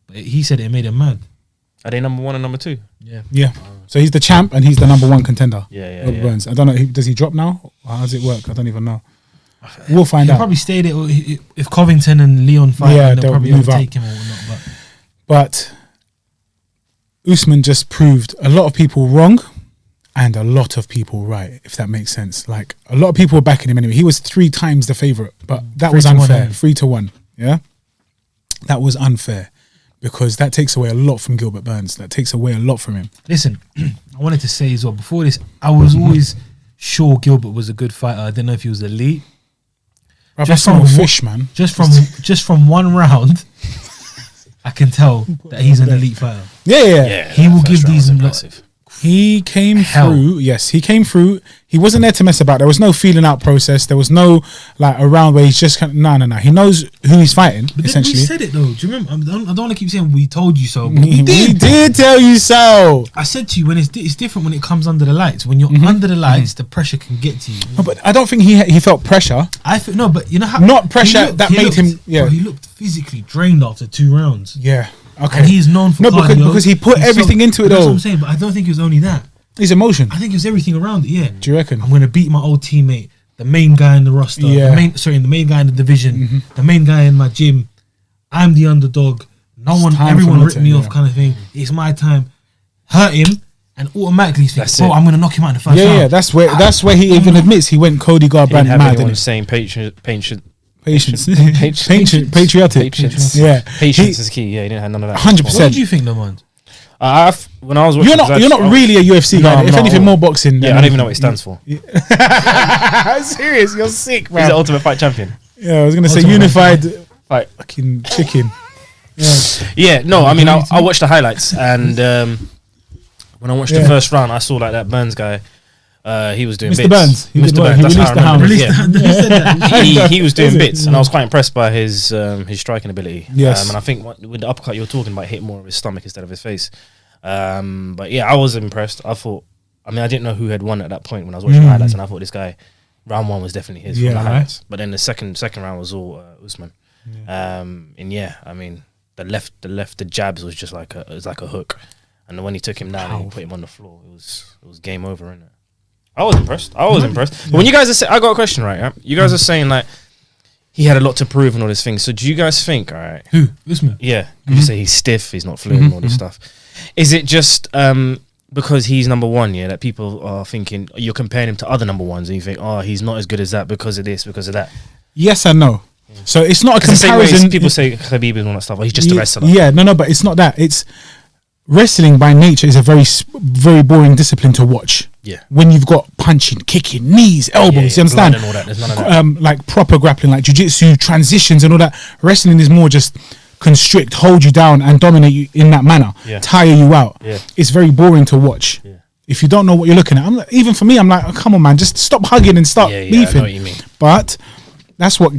But he said it made him mad. Are they number 1 and number 2? Yeah. So he's the champ and he's the number 1 contender. Yeah. Burns. I don't know. Does he drop now? Or how does it work? I don't even know. We'll find He'll out. probably stay there if Covington and Leon fight. Yeah, they'll probably move overtake him or whatnot. But Usman just proved a lot of people wrong and a lot of people right, if that makes sense. Like, a lot of people were backing him anyway. He was 3 times the favourite, but that was 3-1, unfair. yeah. 3-1. Yeah? That was unfair because that takes away a lot from Gilbert Burns. That takes away a lot from him. Listen, I wanted to say as well, before this, I was always sure Gilbert was a good fighter. I didn't know if he was elite. That's no fish, man. Just from one round, I can tell that he's an elite fighter. Yeah. He will give these impressive. He came through. Yes, he came through. He wasn't there to mess about. There was no feeling out process. There was no like around where he's just no. He knows who he's fighting. But essentially, we said it though. Do you remember? I don't want to keep saying we told you so. But we did tell you so. I said to you when it's different when it comes under the lights. When you're under the lights, the pressure can get to you. No, but I don't think he felt pressure. I think no, but you know how not pressure that made him. Yeah, bro, he looked physically drained after 2 rounds. Yeah. Okay. And he's known for cardio. because he put everything into it. That's though. what I'm saying. But I don't think it was only that. His emotion. I think it was everything around it. Yeah. Do you reckon? I'm gonna beat my old teammate, the main guy in the roster, Yeah. the main guy in the division, the main guy in my gym. I'm the underdog. Everyone ripped me off, kind of thing. It's my time. Hurt him, and automatically he thinks, "Oh, I'm gonna knock him out in the first round." Yeah. That's where he even admits he went Cody Garbrandt Didn't have mad. anyone Didn't saying Patience. Patience. Patriotic. Patience. Yeah. Patience is key. Yeah, he didn't have none of that. 100%. What do you think, Lamont? When I was watching, You're not really a UFC guy. I'm If not. anything, more boxing. Yeah, I don't even know what it stands for. I'm serious. You're sick, He's man. the Ultimate Fight Champion. Yeah, I was gonna say Ultimate unified Fight. fucking chicken. Yeah, no, I mean, I watched the highlights, and when I watched the first round, I saw like that Burns guy. He was doing Mr. bits. Burns. He Mr. did well. Burns. He That's released the how I hound. remember it, yeah. he was doing Was it? bits, and I was quite impressed by his striking ability. Yes. And I think with the uppercut you were talking about, hit more of his stomach instead of his face. But yeah, I was impressed. I didn't know who had won at that point when I was watching the highlights, and I thought this guy, round 1 was definitely his from the highlights. But then the second round was all Usman. And yeah, I mean, the jabs was just like a hook, and when he took him down and he put him on the floor, it was game over, innit? I was impressed. But when you guys are I got a question, right? Yeah? You guys are saying like he had a lot to prove and all these things. So do you guys think, all right? Who? Usman? Yeah. You say he's stiff, he's not fluent, and all this stuff. Is it just because he's number 1, yeah, that people are thinking you're comparing him to other number 1s and you think, oh, he's not as good as that because of this, because of that? Yes and no. So it's not a comparison. The same way people say Khabib and all that stuff. He's just a wrestler. Yeah, no, but it's not that. It's wrestling by nature is a very boring discipline to watch. Yeah. When you've got punching, kicking, knees, elbows, you understand? And all that. There's none of that. Like proper grappling, like jiu-jitsu, transitions and all that. Wrestling is more just constrict, hold you down and dominate you in that manner. Yeah. Tire you out. Yeah. It's very boring to watch. Yeah. If you don't know what you're looking at, even for me, I'm like, oh, come on, man, just stop hugging and start beefing. I know what you mean. But that's what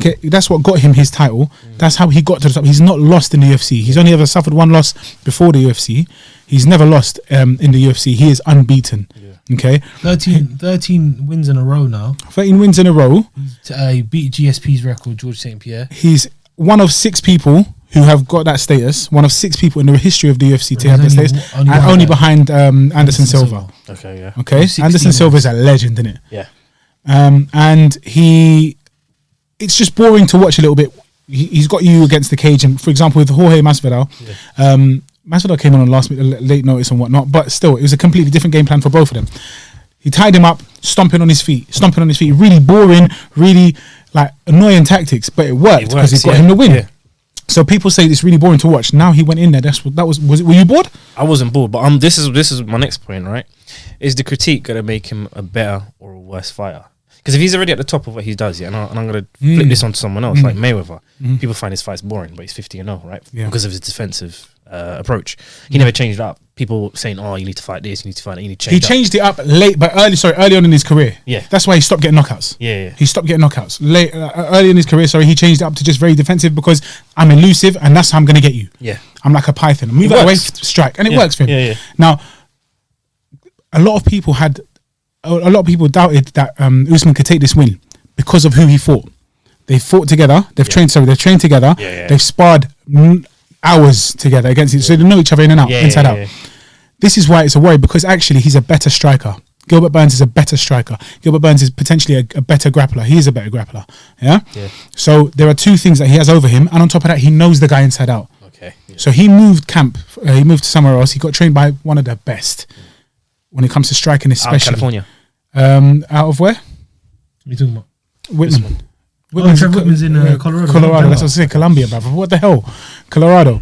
got him his title. That's how he got to the top. He's not lost in the UFC. He's only ever suffered 1 loss before the UFC. He's never lost in the UFC. He is unbeaten. Yeah. Okay, 13 wins in a row now. 13 wins in a row. He beat GSP's record, George St. Pierre. He's one of 6 people who have got that status. One of 6 people in the history of the UFC to have that status, and only behind Anderson Silva. Okay, yeah. Okay, Anderson Silva is a legend, isn't it? Yeah. And it's just boring to watch a little bit. He's got you against the cage, and for example, with Jorge Masvidal, Masvidal came on late notice and whatnot, but still, it was a completely different game plan for both of them. He tied him up, stomping on his feet, really boring, really like annoying tactics, but it worked because it got him the win. Yeah. So people say it's really boring to watch. Now he went in there. Were you bored? I wasn't bored, but this is my next point, right? Is the critique going to make him a better or a worse fighter? Because if he's already at the top of what he does, yeah, and I'm going to flip this onto someone else, like Mayweather. People find his fights boring, but he's 50-0, right? Yeah. Because of his defensive approach. He never changed it up. People saying, oh, you need to fight this, you need to fight that, you need to change He changed it up early on in his career. Yeah. That's why he stopped getting knockouts. Yeah. He stopped getting knockouts. Early in his career, he changed it up to just very defensive because I'm elusive and that's how I'm going to get you. Yeah. I'm like a python. I move out of the way, strike, and it works for him. Yeah. Now, a lot of people doubted that Usman could take this win because of who he fought. They fought together. They've trained together. They've sparred hours together against each other. So they know each other in and out, inside out. This is why it's a worry, because actually he's a better striker. Gilbert Burns is a better striker. Gilbert Burns is potentially a better grappler. He is a better grappler. Yeah? So there are two things that he has over him, and on top of that, he knows the guy inside out. Okay. Yeah. So he moved camp. He moved to somewhere else. He got trained by one of the best when it comes to striking, especially. California. Out of where? What are you talking about? Whitman. Trevor Wittman's in Colorado. Colorado. That's what I said. Colombia, brother. What the hell? Colorado.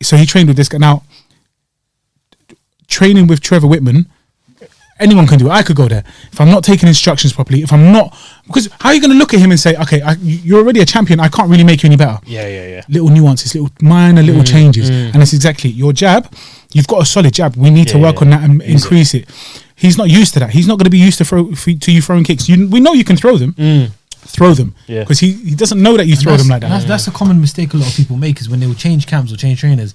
So he trained with this guy. Now, training with Trevor Wittman, anyone can do it. I could go there. If I'm not taking instructions properly, because how are you going to look at him and say, okay, you're already a champion, I can't really make you any better. Yeah. Little nuances, little minor little changes. And it's exactly your jab. You've got a solid jab. We need to work on that and increase it. He's not used to that. He's not going to be used to you throwing kicks. We know you can throw them. Throw them. Because he doesn't know that you throw them like that. That's a common mistake a lot of people make, is when they will change camps or change trainers,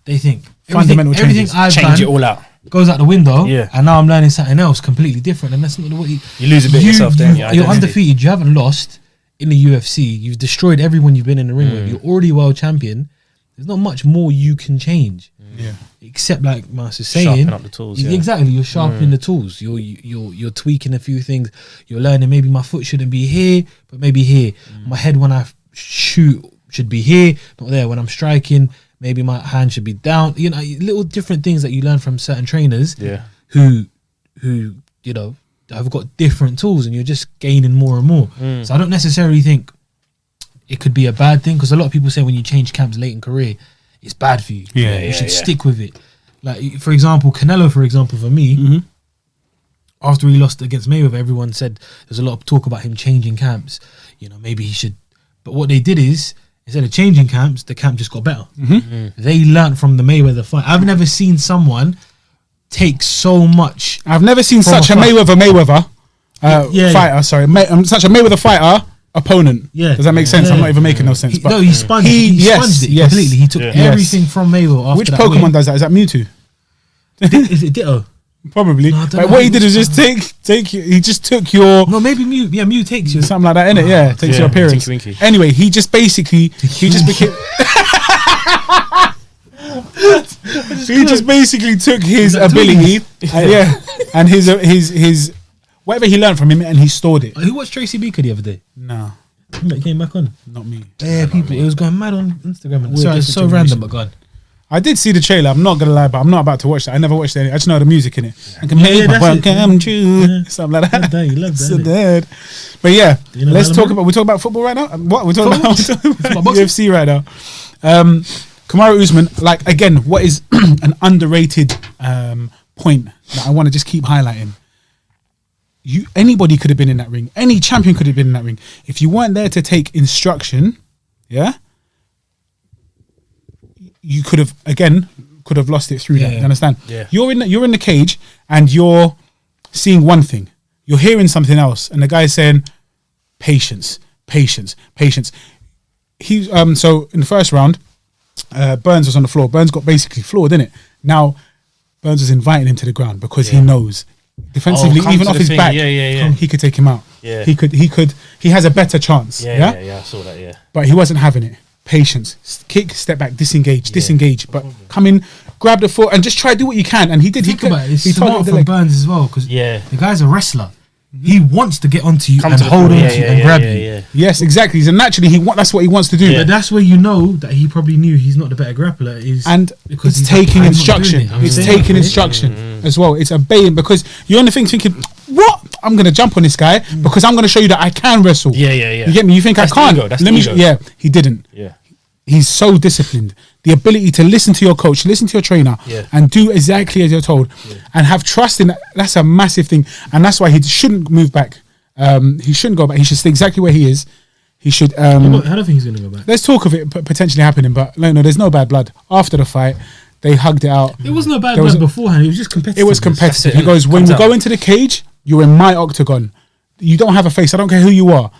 they think fundamental changes. Everything I've Change done it all out. goes out the window, Yeah. and now I'm learning something else completely different, and that's not the way You lose a bit of yourself then. You're undefeated. You haven't lost in the UFC. You've destroyed everyone you've been in the ring with. You're already world champion. There's not much more you can change. Except, like Master's saying, Sharpen up the tools. exactly. You're sharpening the tools. You're tweaking a few things. You're learning. Maybe my foot shouldn't be here, but maybe here. My head when I shoot should be here, not there. When I'm striking, maybe my hand should be down. You know, little different things that you learn from certain trainers. Who you know have got different tools, and you're just gaining more and more. So I don't necessarily think it could be a bad thing, because a lot of people say when you change camps late in career, it's bad for you. You should stick with it. Like, for example, Canelo, for me, after he lost against Mayweather, everyone said there's a lot of talk about him changing camps. You know, maybe he should. But what they did is, instead of changing camps, the camp just got better. They learned from the Mayweather fight. I've never seen someone take so much. I've never seen such a Mayweather fighter. Sorry, such a Mayweather fighter opponent. Does that make sense? I'm not even making no sense. No, he sponged it completely. He took everything from Mayweather. After Which Pokemon does that? Is that Mewtwo? Is it Ditto? Probably. No, like what he did was just take. He just took your. No, maybe Mew. Yeah, Mew takes you. Something like that, innit? Yeah, takes your appearance. Tinky Winky. Anyway, he just basically became. He just basically took his ability, and his whatever he learned from him, and he stored it. Who watched Tracy Beaker the other day? No, He came back on. not me. Yeah, people. It was going mad on Instagram. We're Sorry, it's so different random, but God. I did see the trailer. I'm not gonna lie, but I'm not about to watch that. I never watched it. I just know the music in it. I can make my that's it. welcome true, something like that. You love that. So innit? dead. But yeah, You know let's Malamud? talk about. We talk about football right now. What we're talking about? Football? Boxing? UFC right now. Kamaru Usman, like again, what is an underrated point that I want to just keep highlighting. Anybody could have been in that ring. Any champion could have been in that ring. If you weren't there to take instruction, you could have lost it through that. You understand? Yeah. You're in the cage and you're seeing one thing. You're hearing something else, and the guy's saying, "Patience, patience, patience." So in the first round, Burns was on the floor. Burns got basically floored, didn't it? Now Burns was inviting him to the ground because he knows defensively, even off his back, he could take him out. He has a better chance. I saw that. Yeah, but he wasn't having it. Patience, kick, step back, disengage, but come in, grab the foot, and just try to do what you can. And he did. Think about it. It's he smart from Burns as well, because the guy's a wrestler. He wants to get onto you and hold on to you and grab you. Yes, exactly. So naturally, that's what he wants to do. But that's where you know that he probably knew he's not the better grappler. And because it's taking instruction. It's taking instruction as well. It's obeying, because you're on the thing thinking, what? I'm going to jump on this guy because I'm going to show you that I can wrestle. You get me? You think that's I can't? Ego. That's ego. Yeah, he didn't. He's so disciplined. The ability to listen to your coach, listen to your trainer, and do exactly as you're told, and have trust in that. That's a massive thing, and that's why he shouldn't move back. He shouldn't go back. He should stay exactly where he is. He should. I don't think he's going to go back. There's talk of it potentially happening, but no, there's no bad blood. After the fight, they hugged it out. There was no bad blood beforehand. It was just competitive. It was competitive. He goes, when we go into the cage, you're in my octagon. You don't have a face. I don't care who you are.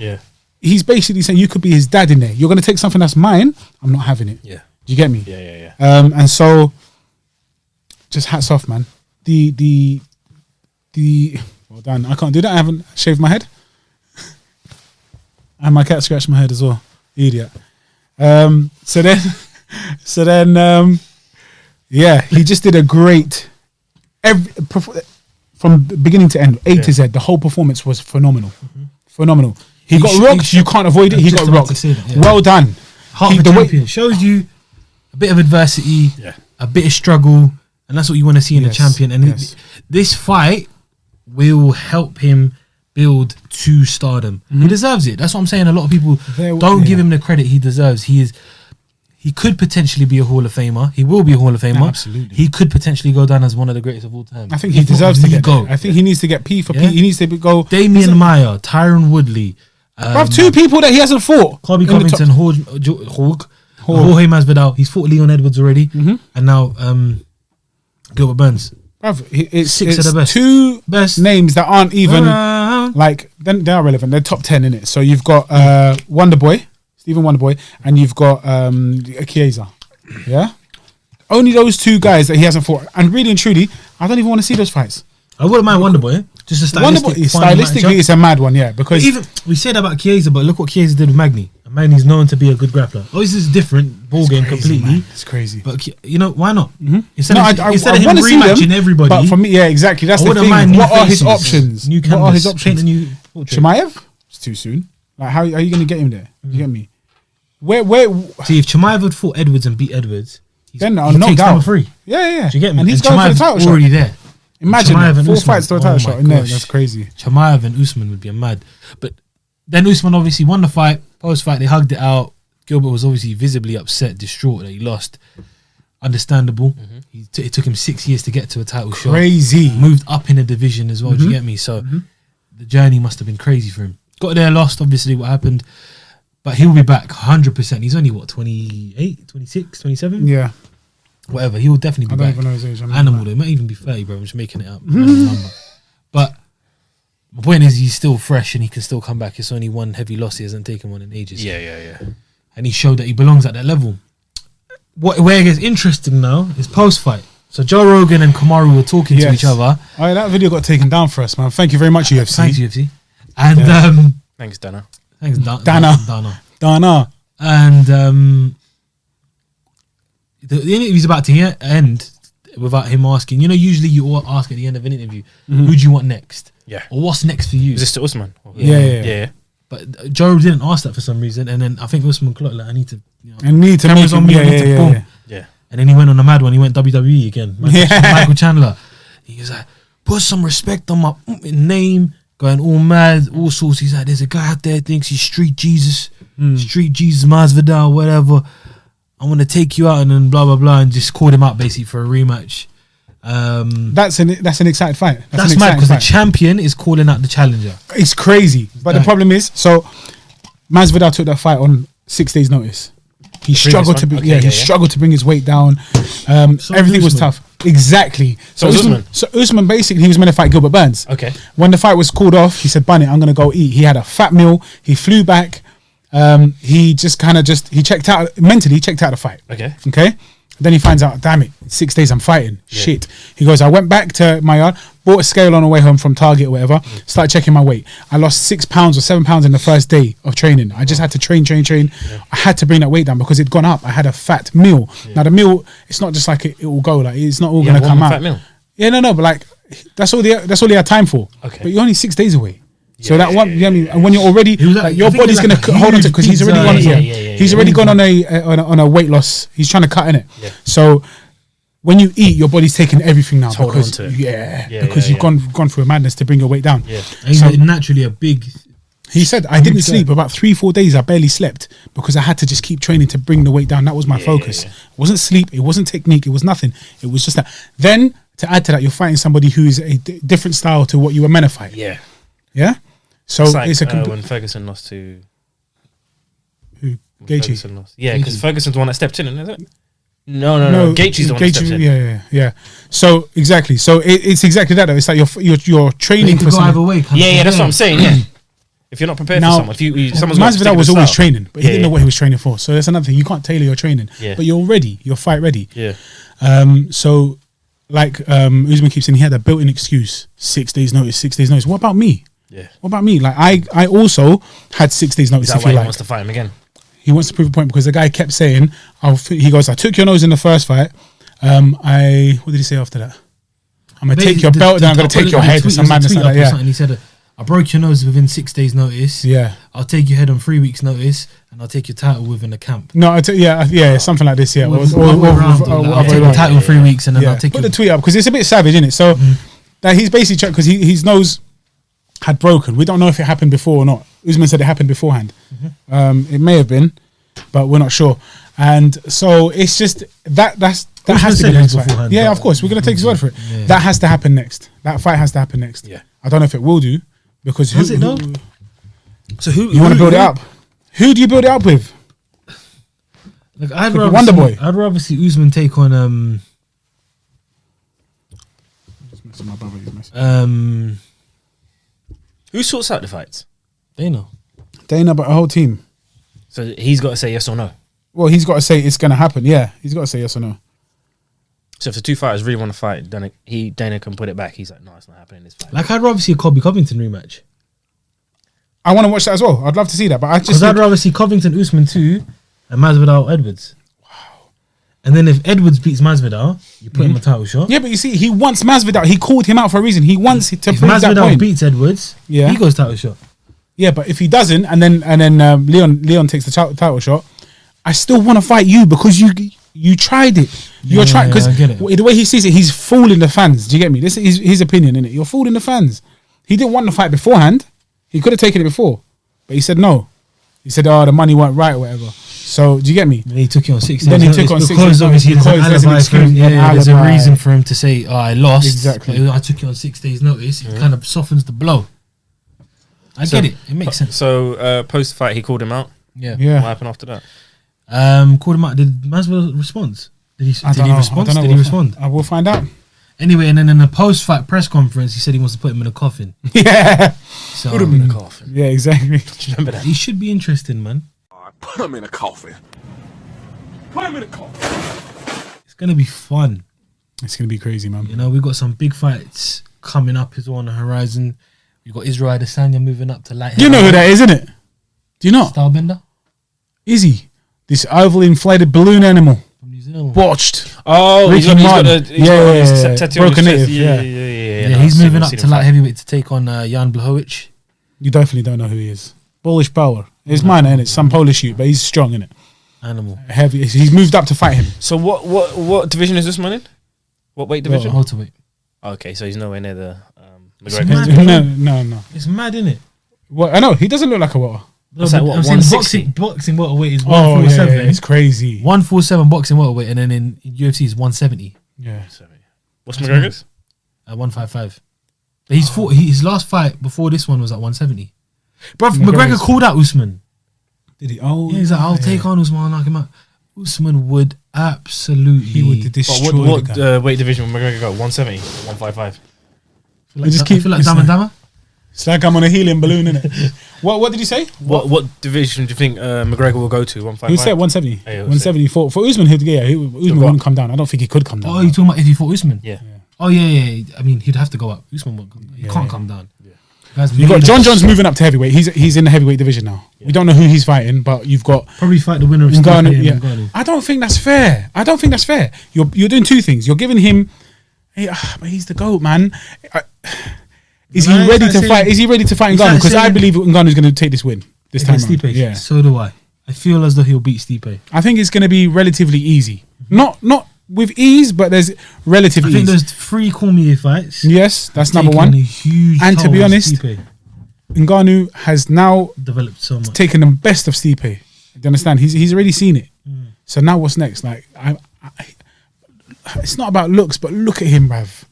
he's basically saying you could be his dad in there. You're going to take something that's mine. I'm not having it. Yeah. Do you get me? Yeah. And so, just hats off, man. The well done. I can't do that. I haven't shaved my head, and my cat scratched my head as well. Idiot. So then, yeah, he just did a great. From beginning to end, A to Z, the whole performance was phenomenal. Phenomenal. He got rocked. You can't avoid it. He got rocked. Well done. Heart of a champion shows you a bit of adversity, a bit of struggle, and that's what you want to see in a champion. And this fight will help him build to stardom. He deserves it. That's what I'm saying. A lot of people don't give him the credit he deserves. He could potentially be a Hall of Famer. He will be a Hall of Famer. Absolutely. He could potentially go down as one of the greatest of all time. I think he deserves to get there. I think he needs to get P for P. He needs to go. Damian Maya, Tyron Woodley. Two people that he hasn't fought. Colby Covington, Jorge Masvidal. He's fought Leon Edwards already. And now Gilbert Burns. It's Six of the best. Two names that aren't even like they are relevant. They're top 10 in it. So you've got Wonderboy, Stephen Wonderboy, and you've got Chiesa. Yeah, only those two guys that he hasn't fought. And really and truly, I don't even want to see those fights. I wouldn't mind Wonderboy. Just a stylistically, it's a mad one, yeah. Because even we said about Chiesa, but look what Chiesa did with Magny. And Magny's known to be a good grappler. Oh, this is a different ball game completely. Man. It's crazy. But you know why not? Instead I of him want to see rematching everybody. But for me, yeah, exactly. That's the thing. What are his options? New canvas, what are his options? New Chimaev? It's too soon. Like, how are you going to get him there? You get me? Where? See, if Chimaev had fought Edwards and beat Edwards, then no takes doubt. number 3. Yeah. Do you get me? And he's going for the title shot. Already there. Imagine 4 fights to a title shot in there. That's crazy. Chimaev and Usman would be mad. But then Usman obviously won the fight. Post-fight, they hugged it out. Gilbert was obviously visibly upset, distraught that he lost. Understandable. It took him 6 years to get to a title shot. Crazy. Moved up in a division as well. Do you get me? So the journey must have been crazy for him. Got there, lost, obviously, what happened. But he'll be back 100%. He's only, 28, 26, 27? Yeah. Whatever. He will definitely be back. I don't even know his age. Animal, though. It might even be 30, bro. I'm just making it up. But my point is he's still fresh and he can still come back. It's only one heavy loss. He hasn't taken one in ages. Yeah. And he showed that he belongs at that level. Where it gets interesting now is post-fight. So Joe Rogan and Kamaru were talking to each other. Oh, that video got taken down for us, man. Thank you very much, UFC. Thanks, UFC. And thanks, Dana. Thanks, Dana. And the interview's about to end without him asking. You know, usually you all ask at the end of an interview, who do you want next? Yeah. Or what's next for you? Is this to Usman? Yeah. But Joe didn't ask that for some reason, and then I think Usman clocked like, I need to cameras on me. Yeah. And then he went on the mad one. He went WWE again. Michael Chandler. He was like, put some respect on my name. Going all mad, all sorts. He's like, there's a guy out there thinks he's Street Jesus, Street Jesus Masvidal, whatever. I'm gonna take you out, and then blah blah blah, and just called him out basically for a rematch. That's an exciting fight. That's mad because the champion is calling out the challenger. It's crazy, but the problem is, so Masvidal took that fight on 6 days' notice. He struggled to struggled to bring his weight down. Everything was tough. Exactly. So Usman basically, he was meant to fight Gilbert Burns. Okay. When the fight was called off, he said, "Bunny, I'm gonna go eat." He had a fat meal. He flew back. He just he checked out mentally. He checked out the fight. Okay. Then he finds out, damn it, 6 days I'm fighting. Shit. He goes, I went back to my yard, bought a scale on the way home from Target or whatever, started checking my weight. I lost 6 pounds or 7 pounds in the first day of training. I just had to train. I had to bring that weight down because it'd gone up. I had a fat meal. Now the meal, it's not just like it will go, like it's not all going to come out. Fat meal. Yeah, no, but like that's all he had time for. Okay. But you're only 6 days away. So that one, you know what I mean? And when you're already, like, your body's going to hold on to it because he's already gone. He's already gone on a weight loss. He's trying to cut in it. Yeah. So when you eat, your body's taking everything now because because you've gone through a madness to bring your weight down. Yeah. And so naturally a big. He said, I didn't sleep about 3-4 days. I barely slept because I had to just keep training to bring the weight down. That was my focus. It wasn't sleep. It wasn't technique. It was nothing. It was just that. Then to add to that, you're fighting somebody who is a different style to what you were meant to fight. Yeah. Yeah. So it's like when Ferguson lost to Gaethje. Yeah, because Ferguson's the one that stepped in, isn't it? No. Gaethje's the one that stepped in. Yeah. So exactly. So it's exactly that. Though. It's like you're training for something. Yeah, that's what I'm saying. Yeah. If you're not prepared Now, for someone, someone's got a Masvidal was particular always style. training, but he didn't know what he was training for. So that's another thing. You can't tailor your training, but you're ready. You're fight ready. Yeah. So, like Usman keeps saying, he had a built-in excuse: 6 days notice, 6 days notice. What about me? Yeah. What about me? Like I also had 6 days notice. Is that If why you he like, wants to fight him again? he wants to prove a point because the guy kept saying, he goes, I took your nose in the first fight. What did he say after that? I'm gonna take your belt, then I'm gonna take your head or some madness like that. Yeah. And he said, I broke your nose within 6 days' notice. Yeah. I'll take your head on 3 weeks' notice, and I'll take your title within a camp. No, something like this. Yeah. I'll take the title in 3 weeks, and then I'll take Put the tweet up because it's a bit savage, isn't it? So that he's basically checked because his nose had broken. We don't know if it happened before or not. Usman said it happened beforehand. It may have been, but we're not sure. And so it's just that has to be the next fight. Yeah, of course, we're gonna take his word for it. Yeah. That has to happen next. That fight has to happen next. Yeah. I don't know if it will do because Does it though? So who you want to build it up? Who do you build it up with? Like I'd Could be rather Wonder see, Boy. I'd rather see Usman take on who sorts out the fights? Dana. Dana, but a whole team. So he's got to say yes or no. Well, he's got to say it's going to happen. Yeah, he's got to say yes or no. So if the two fighters really want to fight, then Dana can put it back. He's like, no, it's not happening in this fight. Like I'd rather see a Colby Covington rematch. I want to watch that as well. I'd love to see that, but I just Because I'd rather see Covington Usman 2 and Masvidal Edwards. Wow. And then if Edwards beats Masvidal, you put him a title shot. yeah, but you see, he wants Masvidal. He called him out for a reason. He wants to If prove that Masvidal point. beats Edwards, Yeah. he goes title shot. Yeah, but if he doesn't, and then Leon takes the title shot, I still want to fight you because you tried it. You're trying because I get it. the way he sees it, he's fooling the fans. Do you get me? This is his opinion, innit? You're fooling the fans. He didn't want the fight beforehand. He could have taken it before, but he said no. He said, "Oh, the money weren't right, or whatever." So do you get me? Then he took it on 6 days. Then he took on 6 because days obviously there's an because there's an alibi for him. excuse, Yeah, an there's a alibi. reason for him to say, "Oh, I lost." Exactly. But I took it on 6 days' notice. It kind of softens the blow. I get it. It makes sense. So post fight, he called him out. Yeah. Yeah. What happened after that? Called him out. Did Masvidal respond? Did he I don't know. respond? I don't know. Did he respond? I will find out. Anyway, and then in the post-fight press conference, he said he wants to put him in a coffin. Yeah. So Put him in a coffin. Yeah, exactly. Do you remember that? he should be interesting, man. Put him in a coffin. Put him in a coffin. It's gonna be fun. It's gonna be crazy, man. You know, we've got some big fights coming up as well on the horizon. We've got Israel Adesanya moving up to light. You know who that is, isn't it? Do you not? Stylebender Is he? This oval inflated balloon animal. from New Zealand. Botched. Oh, Ricky he's got Martin. his Yeah, tattoo on his broken chest. native, Yeah, yeah. Yeah, no, he's I've seen moving him, up seen to him light fight. heavyweight to take on Jan Blachowicz. You definitely don't know who he is. Bullish power. It's minor, innit? Some Polish shoot, but he's strong, innit? Animal. Heavy. He's moved up to fight him. So what division is this man in? What weight division? Welterweight. Okay, so he's nowhere near the It's McGregor. mad. No. It's mad, innit? What? I know he doesn't look like a water. That's like what, I'm saying 160? boxing welterweight is Oh yeah, 147. it's crazy. 147 boxing welterweight, and then in UFC is 170. Yeah. What's McGregor's? 155. But he's fought, his last fight before this one was at 170. Bro, McGregor McGregor's- called out Usman. Did he? Oh, Yeah, he's like, I'll take on Usman, knock him out. Usman would absolutely. He would But destroy what the guy. weight division will McGregor go? 170? 155? I just keep- feel like it's Dama like- Dama. It's like I'm on a helium balloon, innit? What did he say? What division do you think McGregor will go to? 155? He said 170. Yeah, 170 for Usman. Usman wouldn't come down. I don't think he could come down. Oh, you talking about if he fought Usman? Yeah. Oh, yeah. I mean, he'd have to go up. Usman won't come. He can't come down. Guys, You've got maybe John John's moving up to heavyweight. He's in the heavyweight division now. We don't know who he's fighting, but you've got probably fight the winner of Ngannou. Stipe Yeah. and Ngannou. I don't think that's fair. You're doing two things. You're giving him, but he's the GOAT, man. Is he No, it's ready like to saying- fight? Is he ready to fight it's Ngannou? like Because I saying- believe Ngannou's going to take this win this time Against around. Stipe. Yeah, So do I. I feel as though he'll beat Stipe. I think it's going to be relatively easy. Not with ease, but there's relative I ease. think there's 3 Cormier fights. Yes, that's number Taken one. a huge And to toll be on honest, Stipe. Ngannou has now Developed so much. taken the best of Stipe. Do you understand? He's already seen it. So now what's next? Like it's not about looks, but look at him, bruv.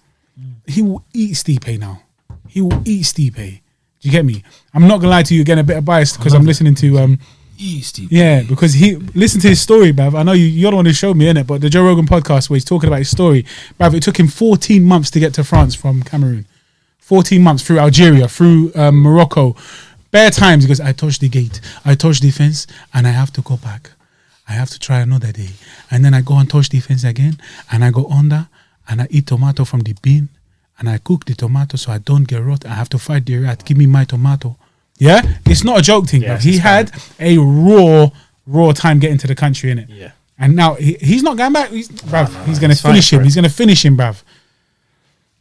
He will eat Stipe now. He will eat Stipe. Do you get me? I'm not gonna lie to you again, a bit of bias because I'm listening to Stipe. yeah, because listen to his story, bruv. I know you're the one who showed me, innit? But the Joe Rogan podcast where he's talking about his story, bruv, it took him 14 months to get to France from Cameroon. 14 months through Algeria, through Morocco, bare times he goes, I touched the gate, I touched the fence, and I have to go back. I have to try another day. And then I go and touch the fence again, and I go under, and I eat tomato from the bin, and I cook the tomato so I don't get rot. I have to fight the rat. Give me my tomato. Yeah? It's not a joke thing, Yeah, bruv. He had a raw time getting to the country, innit? Yeah. And now he's not going back. He's going to it's finish fine, him. bro. He's going to finish him, bruv.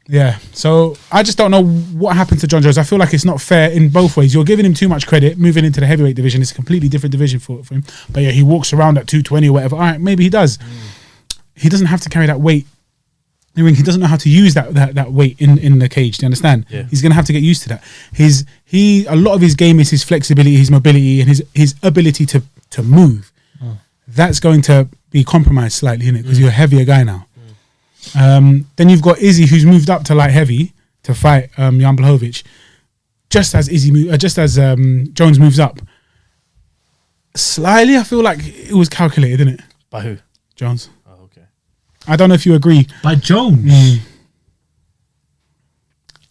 Yeah. So I just don't know what happened to John Jones. I feel like it's not fair in both ways. You're giving him too much credit. Moving into the heavyweight division, it's a completely different division for him. But yeah, he walks around at 220 or whatever. All right, maybe he does. He doesn't have to carry that weight. I mean, he doesn't know how to use that weight in the cage. Do you understand? Yeah. He's gonna have to get used to that. A lot of his game is his flexibility, his mobility, and his ability to move. That's going to be compromised slightly, innit? Because you're a heavier guy now. Then you've got Izzy, who's moved up to light heavy to fight Jan Blachowicz. Just as Jones moves up, slightly, I feel like it was calculated, didn't it? By who? Jones. Oh, okay. I don't know if you agree. By Jones.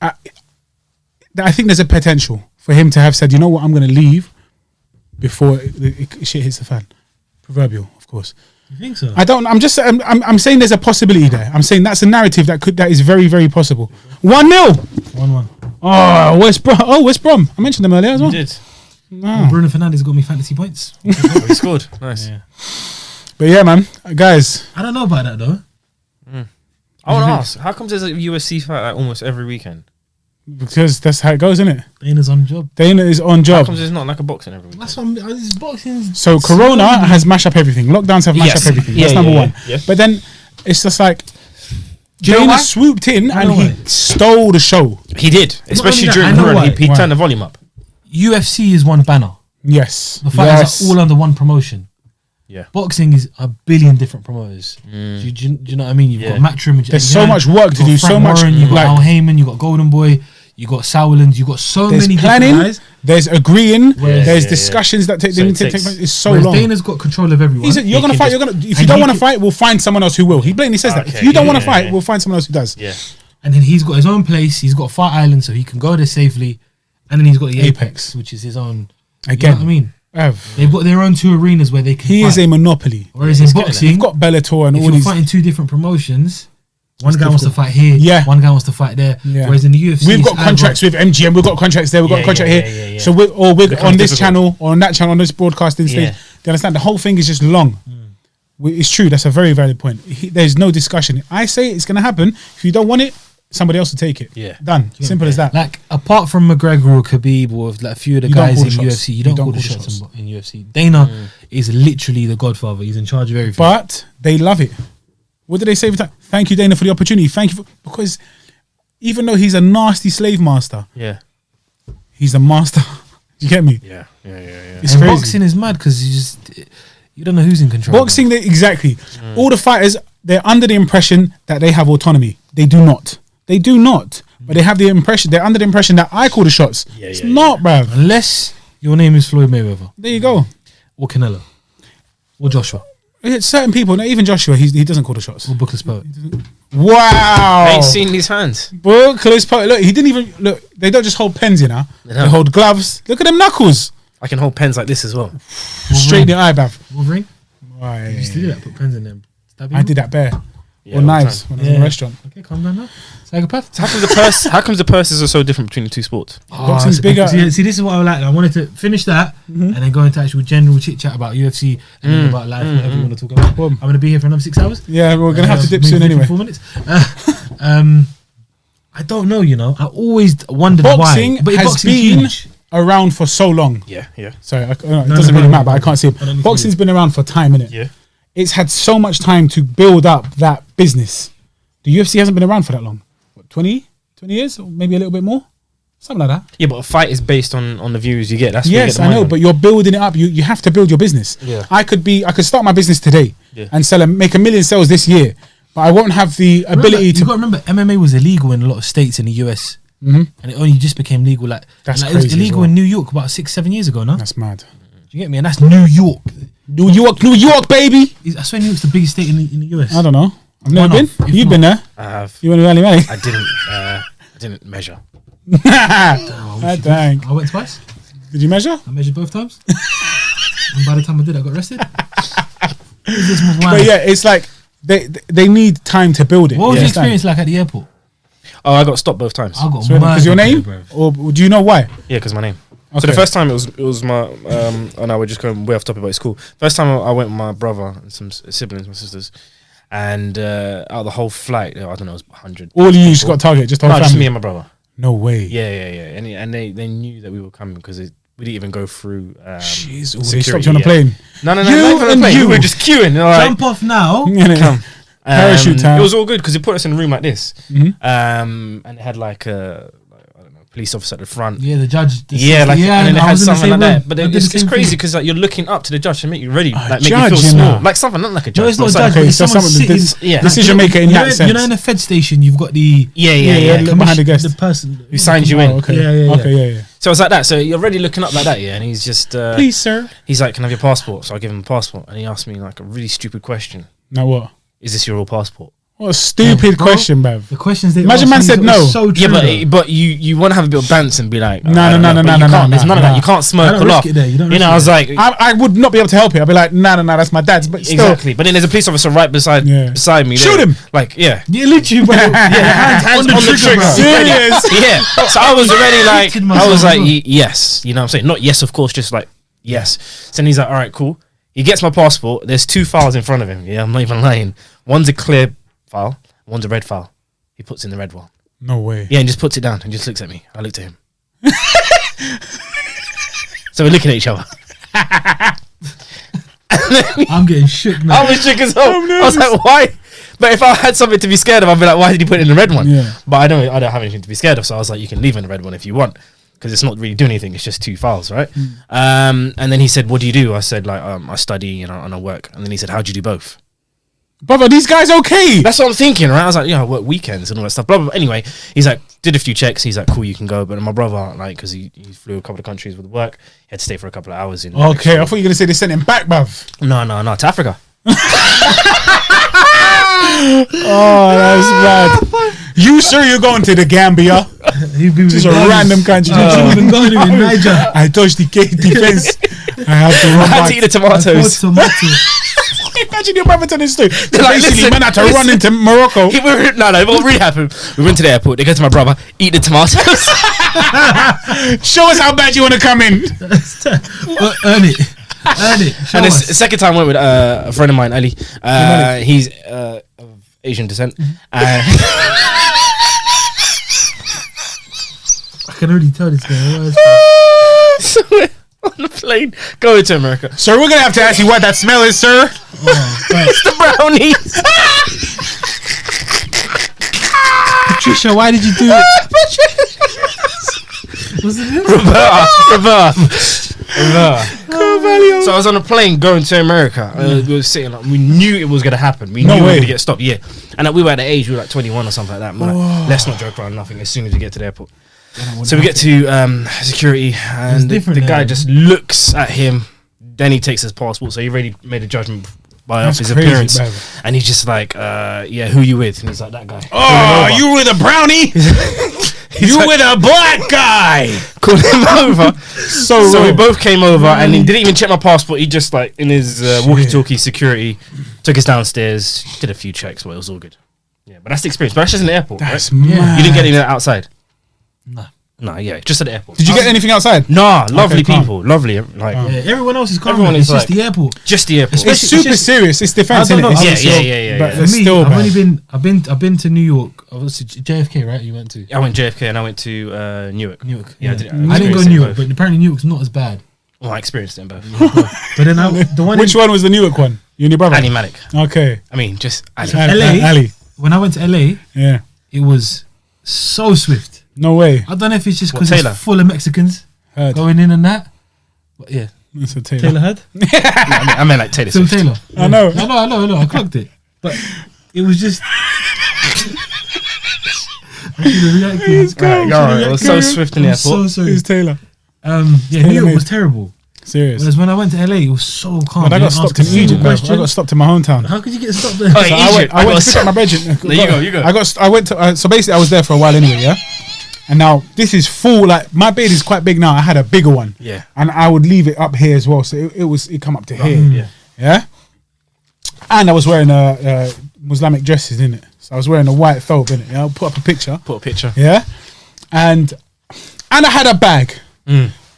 I think there's a potential for him to have said, you know what, I'm going to leave before shit hits the fan. Proverbial, of course. You think so? I'm saying there's a possibility there. I'm saying that's a narrative that is very, very possible. 1-0. 1-1. Oh, West Brom. I mentioned them earlier as well. You did. No. Bruno Fernandes got me fantasy points. He scored. Nice. Yeah. But yeah, man, guys. I don't know about that though. I want to ask, how comes there's a UFC fight like almost every weekend? Because that's how it goes, isn't it? Dana's on job. Dana is on How job. comes there's not like a boxing every weekend? That's what this boxing. So Corona has mashed up everything. Lockdowns have mashed Yes. up everything. Yeah, That's yeah, number yeah, one. yeah. But then it's just like you know Dana why? swooped in I and know he why. stole the show. He did, especially only that, during I know Corona. why. He Why? turned the volume up. UFC is one banner. Yes. The fighters are all under one promotion. Yeah. Boxing is a billion different promoters. Do you know what I mean? You've Yeah. got Matchroom. There's so much work to do, so much, You've got like- Al Heyman. You've got Golden Boy. You got Sauerland. You got so There's many planning, different guys. there's agreeing, Whereas- there's Yeah, discussions that take So it take takes- place. It's so Whereas long. Dana's got control of everyone. He said, "You're gonna can fight. just- You're gonna. If you and don't he want to can- fight, we'll find someone else who will." He blatantly says that. If Okay, you don't want yeah, to fight, yeah. we'll find someone else who does. Yeah. And then he's got his own place. He's got Fight Island, so he can go there safely. And then he's got the Apex, which is his own. Again, You know what I mean? Bruv, They've got their own two arenas where they can he fight. is a monopoly. Whereas in You've boxing, got Bellator and if all you're these. fighting two different promotions, one It's guy wants to difficult. fight here, Yeah. one guy wants to fight there. Yeah. Whereas in the UFC, We've it's got contracts with MGM. We've got contracts there. We've got Yeah, a contract yeah, here. yeah, yeah, yeah. So we're on this difficult. channel or on that channel on this broadcasting stage. Yeah. Do you understand? The whole thing is just long. It's true. That's a very valid point. There's no discussion. I say it's going to happen. If you don't want it, somebody else will take it. Yeah. Done. Simple as that. Like apart from McGregor or Khabib or like a few of the You don't guys call in the shots. UFC, you don't call the shots in UFC. Dana is literally the godfather. He's in charge of everything. But they love it. What do they say every time? Thank you, Dana, for the opportunity. Thank you for, because even though he's a nasty slave master, Yeah. he's a master. You get me? Yeah. It's and crazy. boxing is mad because you don't know who's in control. Boxing, exactly. All the fighters, they're under the impression that they have autonomy. They do not. They do not. But they have the impression, they're under the impression that I call the shots. Yeah, It's yeah, not, bruv. unless your name is Floyd Mayweather There you go. or Canelo or Joshua It's certain people, not even Joshua, he doesn't call the shots. or Booker's Poet. Wow. I ain't seen these hands. Bro, look, he didn't even, look, they don't just hold pens, you know. They They don't. hold gloves. Look at them knuckles. I can hold pens like this as well. Straight in the eye, bruv. Wolverine. Why? You used to do that. Put pens in them. Stab I did that bare. Yeah, Or all the knives time. when I was in a restaurant. Okay, calm down now. Psychopath. How comes the purses are so different between the two sports? Boxing's so- bigger. See, this is what I like. I wanted to finish that and then go into actual general chit chat about UFC and then about life, whatever you want to talk about. Boom. I'm going to be here for another 6 hours. Yeah, we're going to have to dip maybe soon anyway. 4 minutes. I don't know. I always wondered Boxing why. But has boxing's been huge. around for so long. Yeah. Sorry, it no, doesn't really no, matter, but no. I can't see I don't it. need Boxing's to been around for time, innit? Yeah. It's had so much time to build up that business. The UFC hasn't been around for that long. What, 20 years? Or maybe a little bit more? Something like that. Yeah, but a fight is based on the views you get. That's Yes, I know, but you're building it up. You have to build your business. Yeah. I could start my business today Yeah. and make 1 million sales this year, but I won't have the ability You to. got to remember, MMA was illegal in a lot of states in the US. And it only just became legal. It That's was crazy as illegal well. in New York about 6-7 years ago. No, That's mad. do you get me? And that's New York. New York, baby. I swear New York's the biggest state in the US. I don't know. I've never One been. off, if You've not. been there. I have. You went to Rally Valley. I didn't measure. Dang. I went twice. Did you measure? I measured both times. And by the time I did, I got arrested. This was wild. But yeah, it's like they need time to build it. What was You your understand? experience like at the airport? Oh, I got stopped both times. I got So because your name, bro. or do you know why? Yeah, because my name. Okay. So the first time it was my and I we're just going way off topic, but it's cool. First time I went with my brother and some siblings, my sisters, and out of the whole flight, I don't know, it was 100. All you just got target, just the whole No, just family. me and my brother. No way. Yeah. And they knew that we were coming because we didn't even go through. Jeez, they security stopped you on a yet. plane. No, You not even on and the plane. you. We were just queuing. Jump off now. Come. Parachute time. It was all good because it put us in a room like this, Mhm. and it had like a I don't know, police officer at the front. Yeah, the judge. And then it I had was in the something same like that. room. But I then did it's the same crazy thing. because like you're looking up to the judge to make you ready, like make judge, you feel you small, know. like something not like a No, judge. it's not a but judge. something- But it's so someone someone- sitting. yeah. decision maker in that sense. You know, in the Fed station, you've got the Yeah. look behind the guest. the person Who signs you in? Oh, okay. Yeah. Okay, yeah. So it's like that. So you're already looking up like that, yeah. And he's just Please, sir. he's like, "Can I have your passport?" So I give him a passport, and he asked me like a really stupid question: Now what? "Is this your real passport?" What a stupid bro. question, bruv. The questions they Imagine asked man me said was no. So true, Yeah, but you want to have a bit of bounce and be like, No, I don't know, but you can't. There's none of that. You can't I smirk don't or risk laugh. it there. You don't You know, risk I was it. like, I would not be able to help it. I'd be like, no, that's my dad's. But still, exactly. But then there's a police officer right beside Yeah. me. Shoot there. him. Like, yeah. Yeah, literally, bro. Hands on the trigger. bro. serious. Yeah. So I was already like, Hated I was myself, like, bro. yes. You know what I'm saying? Not yes, of course, just like, yes. So then he's like, all right, cool. He gets my passport. There's 2 files in front of him. Yeah, I'm not even lying. One's a clear file. One's a red file. He puts in the red one. No way. Yeah, and just puts it down and just looks at me. I looked at him. So we're looking at each other. I'm getting shook now. I was shook as hell. I was like, why? But if I had something to be scared of, I'd be like, why did he put it in the red one? Yeah. But I don't have anything to be scared of. So I was like, you can leave in the red one if you want. Because it's not really doing anything. It's just 2 files, right? And then he said, what do you do? I said, like, I study and I work. And then he said, how do you do both? Brother, these guys okay. That's what I'm thinking, right? I was like, yeah, I work weekends and all that stuff. Blah, blah, blah. Anyway, he's like, did a few checks. He's like, cool, you can go. But my brother, like, because he flew a couple of countries with work, he had to stay for a couple of hours. In Okay, I thought you were going to say they sent him back, bruv. No, to Africa. Oh, that's bad. You sure you're going to the Gambia? He'd be Just a random country. Shouldn't even go to in Niger. I touched the gate defense. I have to run I had back. to eat the tomatoes. Imagine your brother telling the story. So Like, basically, listen, man had to run into Morocco. No, what really happened? We went to the airport. They go to my brother, eat the tomatoes. Show us how bad you want to come in. Earn it. Earn it. Show And us. the second time I went with a friend of mine, Ali. He's of Asian descent. I can already tell this guy. So we're on the plane going to America. Sir, we're going to have to ask you what that smell is, sir. It's the brownies. Patricia, why did you do it? Was it this? Roberta. So I was on a plane going to America. We were sitting like, we knew it was going to happen. We No knew we were way. going to get stopped. Yeah. And we were at the age, we were like 21 or something like that. We're like, let's not joke around nothing as soon as we get to the airport. So we get to security and the different guy there. just looks at him. Then he takes his passport. So he already made a judgment by off That's his crazy, appearance. baby. And he's just like, yeah, who you with? And he's like, that guy. Oh, you with a brownie? You like- with a black guy? Called him over. So So we wrong. both came over and he didn't even check my passport. He just like in his walkie-talkie security took us downstairs, did a few checks, but it was all good. Yeah, but that's the experience. But that's just in the airport, That's right? mad. You didn't get anything outside? No. No, yeah, just at the airport. Did you get anything outside? Nah, lovely calm. people, lovely. Like Yeah, everyone else is calm. Everyone It's is just like- the airport. just the airport. It's Especially- super just- serious. It's defense, I don't innit? know. It's Yeah, still- yeah. But For it's me, still I've bad. only been. I've been to New York. Obviously JFK, right? You went to I went JFK and I went to Newark. Newark. Yeah, Yeah, I did- I I didn't go experienced to it Newark, both. but apparently Newark's not as bad. Well, I experienced it in both. But then the one Which one was the Newark one? You and your brother? Ali Malik. Okay. I mean, just Ali. LA? Ali. when I went to LA, Yeah. it was so swift. No way. I don't know if it's just What, because Taylor? it's full of Mexicans Heard. going in and that. But yeah, That's a Taylor. Taylor heard. I meant like Taylor Phil Swift. Taylor. I know. I clocked it. But it was just. He's Right, cool. alright, it was so swift in the I'm so airport. sorry. He's Taylor. Yeah, Taylor New York made- was terrible. Serious. Whereas when I went to LA, it was so calm. But I They got didn't stopped ask a in single Egypt, bro. question. I got stopped in my hometown. How could you get stopped there? Oh, So I Egypt. went to pick up my brethren. There you go, you go. I went to. So basically, I was there for a while anyway. Yeah. And now this is full. Like my beard is quite big now. I had a bigger one. Yeah. And I would leave it up here as well. So it come up to here. Yeah. Yeah. And I was wearing a Islamic dresses, innit? So I was wearing a white thobe, innit? Yeah, I'll put up a picture. Yeah. And I had a bag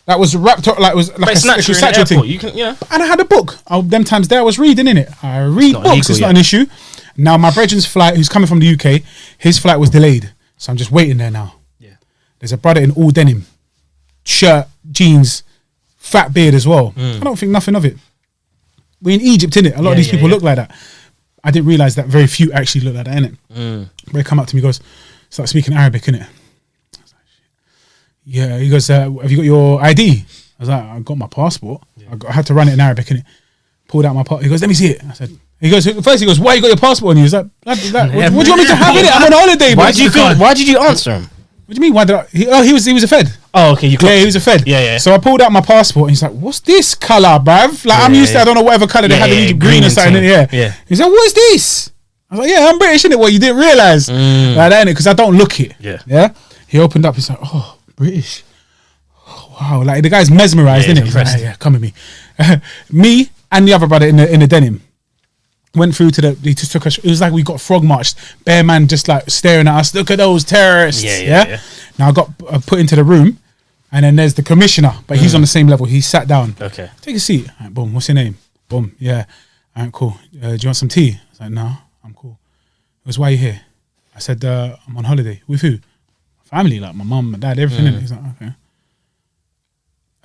that was wrapped up like it was like But it's natural in the satchel airport. thing. You can, yeah. And I had a book. Them times there I was reading, innit? I read not books. illegal It's not yet. an issue. Now my brethren's flight, who's coming from the UK, his flight was delayed. So I'm just waiting there now. Yeah. There's a brother in all denim, shirt, jeans, fat beard as well. I don't think nothing of it. We're in Egypt, innit? A lot of these people look like that. I didn't realise that very few actually look like that, innit? But he come up to me, goes, start speaking Arabic, innit? I was like, shit. Yeah, he goes, have you got your ID? I was like, I got my passport. I had to run it in Arabic, innit? Pulled out my passport. He goes, let me see it. I said, first he goes, why you got your passport on you? He's like, what do you want me to have in it? I'm on holiday. Why did you answer him? What do you mean? Why did I? He was a Fed. Oh, okay. He was a Fed. Yeah. So I pulled out my passport and he's like, what's this colour, bruv? Like, I'm used to, I don't know, whatever colour they had in Egypt, green or something in the air. Yeah. He's like, what's this? I was like, yeah, I'm British, innit? What, you didn't realise? Like that, innit? Because I don't look it. Yeah. He opened up, he's like, oh, British. Oh, wow. Like, the guy's mesmerised, Yeah, innit? he's He's like, impressed. yeah, come with me. Me and the other brother in the denim went through to he just took us. It was like we got frog marched. Bear man just like staring at us. Look at those terrorists. Yeah. Now I got put into the room, and then there's the commissioner, but he's on the same level. He sat down. Okay. Take a seat. All right, boom. What's your name? Boom. Yeah. All right, cool. Do you want some tea? I was like, no, I'm cool. He goes, why are you here? I said, I'm on holiday. With who? Family, like my mum, my dad, everything. He's like, okay.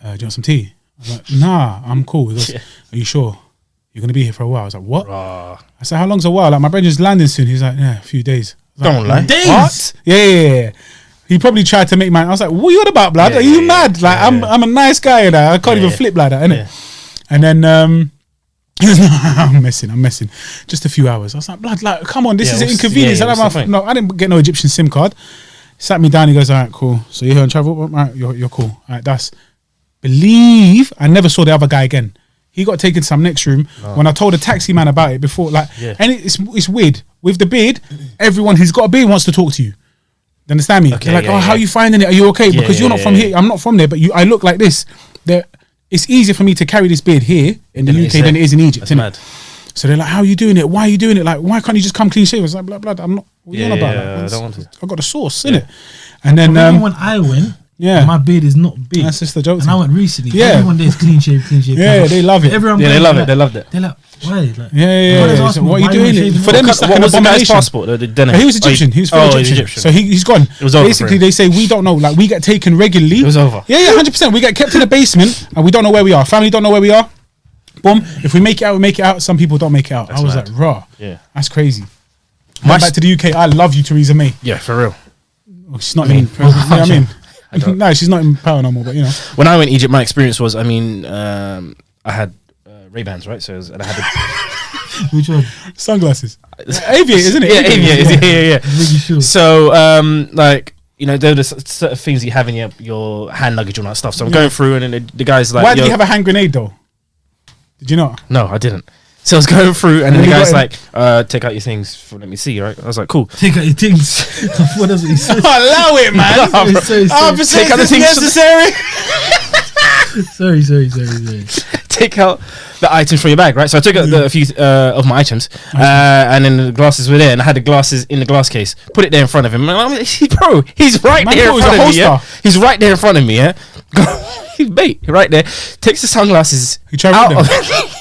Do you want some tea? I was like, nah, I'm cool. He goes, are you sure? You're going to be here for a while? I was like, what? I said, how long's a while? Like, my brother's landing soon. He's like, yeah, a few days. Don't lie. What? Yeah. He probably tried to make mine. I was like, what are you on about, blood? Are you mad? Like, I'm a nice guy, you know? I can't even flip like that, innit? And then he was like, I'm messing. Just a few hours. I was like, blood, like, come on, this is an inconvenience. I didn't get no Egyptian SIM card. Sat me down. He goes, all right, cool. So you're here on travel? All right, you're cool. All right, that's... Believe I never saw the other guy again. He got taken to some next room. When I told the taxi man about it before, like, and it's weird. With the beard, everyone who's got a beard wants to talk to you. You understand me? Okay, They're like, how are you finding it? Are you okay? Because you're not from here. I'm not from there, but I look like this. It's easier for me to carry this beard here in the UK than it is in Egypt. That's mad. So they're like, how are you doing it? Why are you doing it? Like, why can't you just come clean shaven? It's like, blah, blah, I'm not. What are you on about? I don't want to. I got the sauce, innit? And then, when I went, yeah, my beard is not big. that's just the joke. And I went recently. Yeah. Everyone there is clean shave. Yeah, they love it. Everyone Yeah, they goes love like- it. They loved it. They're like, why? Like, Yeah. brothers So ask me, what are you why doing? shaving? For them, it's like What an was the guy's abomination. passport? The denim? He was Egyptian. He was Oh, fully he's Egyptian. Egyptian. So he's gone. It was over for Basically, him. they say we don't know. Like, we get taken regularly. It was over. Yeah, 100%. We get kept in the basement and we don't know where we are. Family don't know where we are. Boom. If we make it out, we make it out. Some people don't make it out. I was mad. like, raw. Yeah. That's crazy. Back to the UK. I love you, Theresa May. Yeah, for real. Well, she's not in. You know what I mean? No, she's not in power no more. But you know, When I went to Egypt, my experience was, I had Ray-Bans, right? So and I had Which one? sunglasses. Aviators, isn't it? Yeah, yeah. Really sure. So, like, you know, there are certain things you have in your hand luggage and all that stuff. So I'm going through, and then the guy's like, Why did you have a hand grenade though? Did you not? No, I didn't. So I was going through, and then the you guy's got like, take out your things, let me see, right? I was like, cool. Take out your things. What does he say? Allow it, man. Take out the things necessary. Sorry. Take out the items from your bag, right? So I took out a few of my items, and then the glasses were there, and I had the glasses in the glass case. Put it there in front of him. And I'm like, bro, he's right Man, there thought in it was front a of me. Yeah? holster. He's right there in front of me. Yeah, he's mate right there. Takes the sunglasses He tried out. with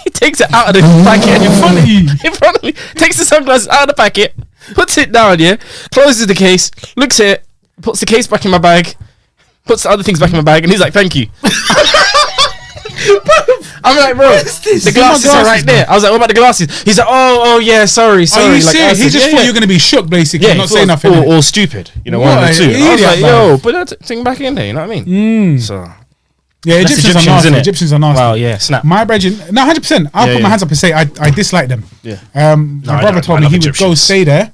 He takes it out of the packet in front of you. In front of me. Takes the sunglasses out of the packet. Puts it down. Yeah. Closes the case. Looks at it. Puts the case back in my bag. Puts the other things back in my bag, and he's like, "Thank you." I'm like, bro, the glasses are right there. I was like, what about the glasses? He's like, oh yeah, sorry. Are you Like, serious? He just thought you were gonna be shook, basically, not say nothing. or stupid, you know, one of the two. I was like, yo, put that thing back in there. You know what I mean? So yeah, that's Egyptians are nasty. innit? Egyptians are nasty. Wow, yeah, snap. My brethren, no, 100%. I'll put my hands up and say I dislike them. Yeah. My brother told me he would go stay there,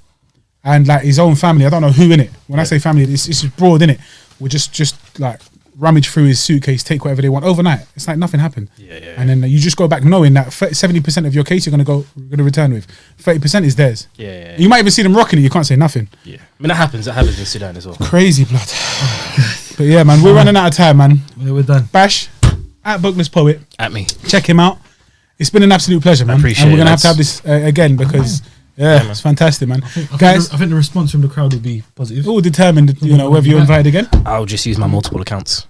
and like his own family. I don't know who in it. When I say family, it's just broad in it. We're just like rummage through his suitcase, take whatever they want overnight. It's like nothing happened. Yeah. And then you just go back knowing that 70% of your case you're going to return with. 30% is theirs. Yeah. You might even see them rocking it. You can't say nothing. Yeah. I mean, that happens. That happens in Sudan as well. Crazy blood. But yeah, man, we're running out of time, man. We're done. Bash at Bookless Poet. At me. Check him out. It's been an absolute pleasure, man. Appreciate and we're it, gonna have to have this again because it's fantastic, man. Guys, I think the response from the crowd will be positive. all determined, you know, whether you're invited again. I'll just use my multiple accounts.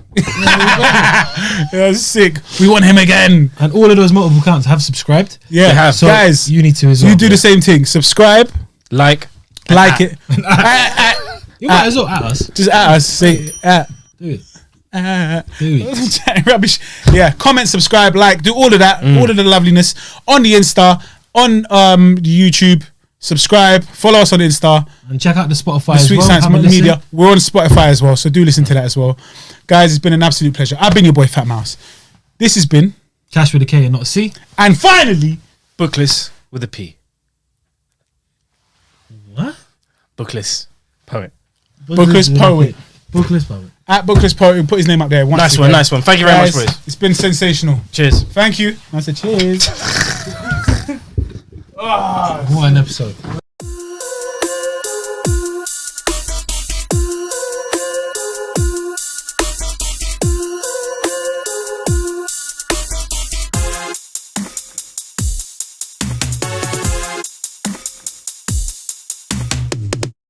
Yeah, sick. We want him again. And all of those multiple accounts have subscribed. Yeah, They have. So guys, you need to as well. you do the same thing. Subscribe, Like it. You might as well at us. Just at us. Say at. Do it. Do it. Rubbish. Yeah, comment, subscribe, like, do all of that, all of the loveliness on the Insta, on the YouTube. Subscribe, follow us on Insta. And check out the Spotify The as Sweet well. Science Have a listen. Media. We're on Spotify as well, so do listen to that as well. Guys, it's been an absolute pleasure. I've been your boy Fat Mouse. This has been Cash with a K and not a C. and finally Bookless with a P. What? Bookless poet. Bookless Poet. Bookless Poet. At Bookless Poet. We'll put his name up there. Nice one. Thank you very much, boys. It's been sensational. Cheers. Thank you. I said cheers. What an episode.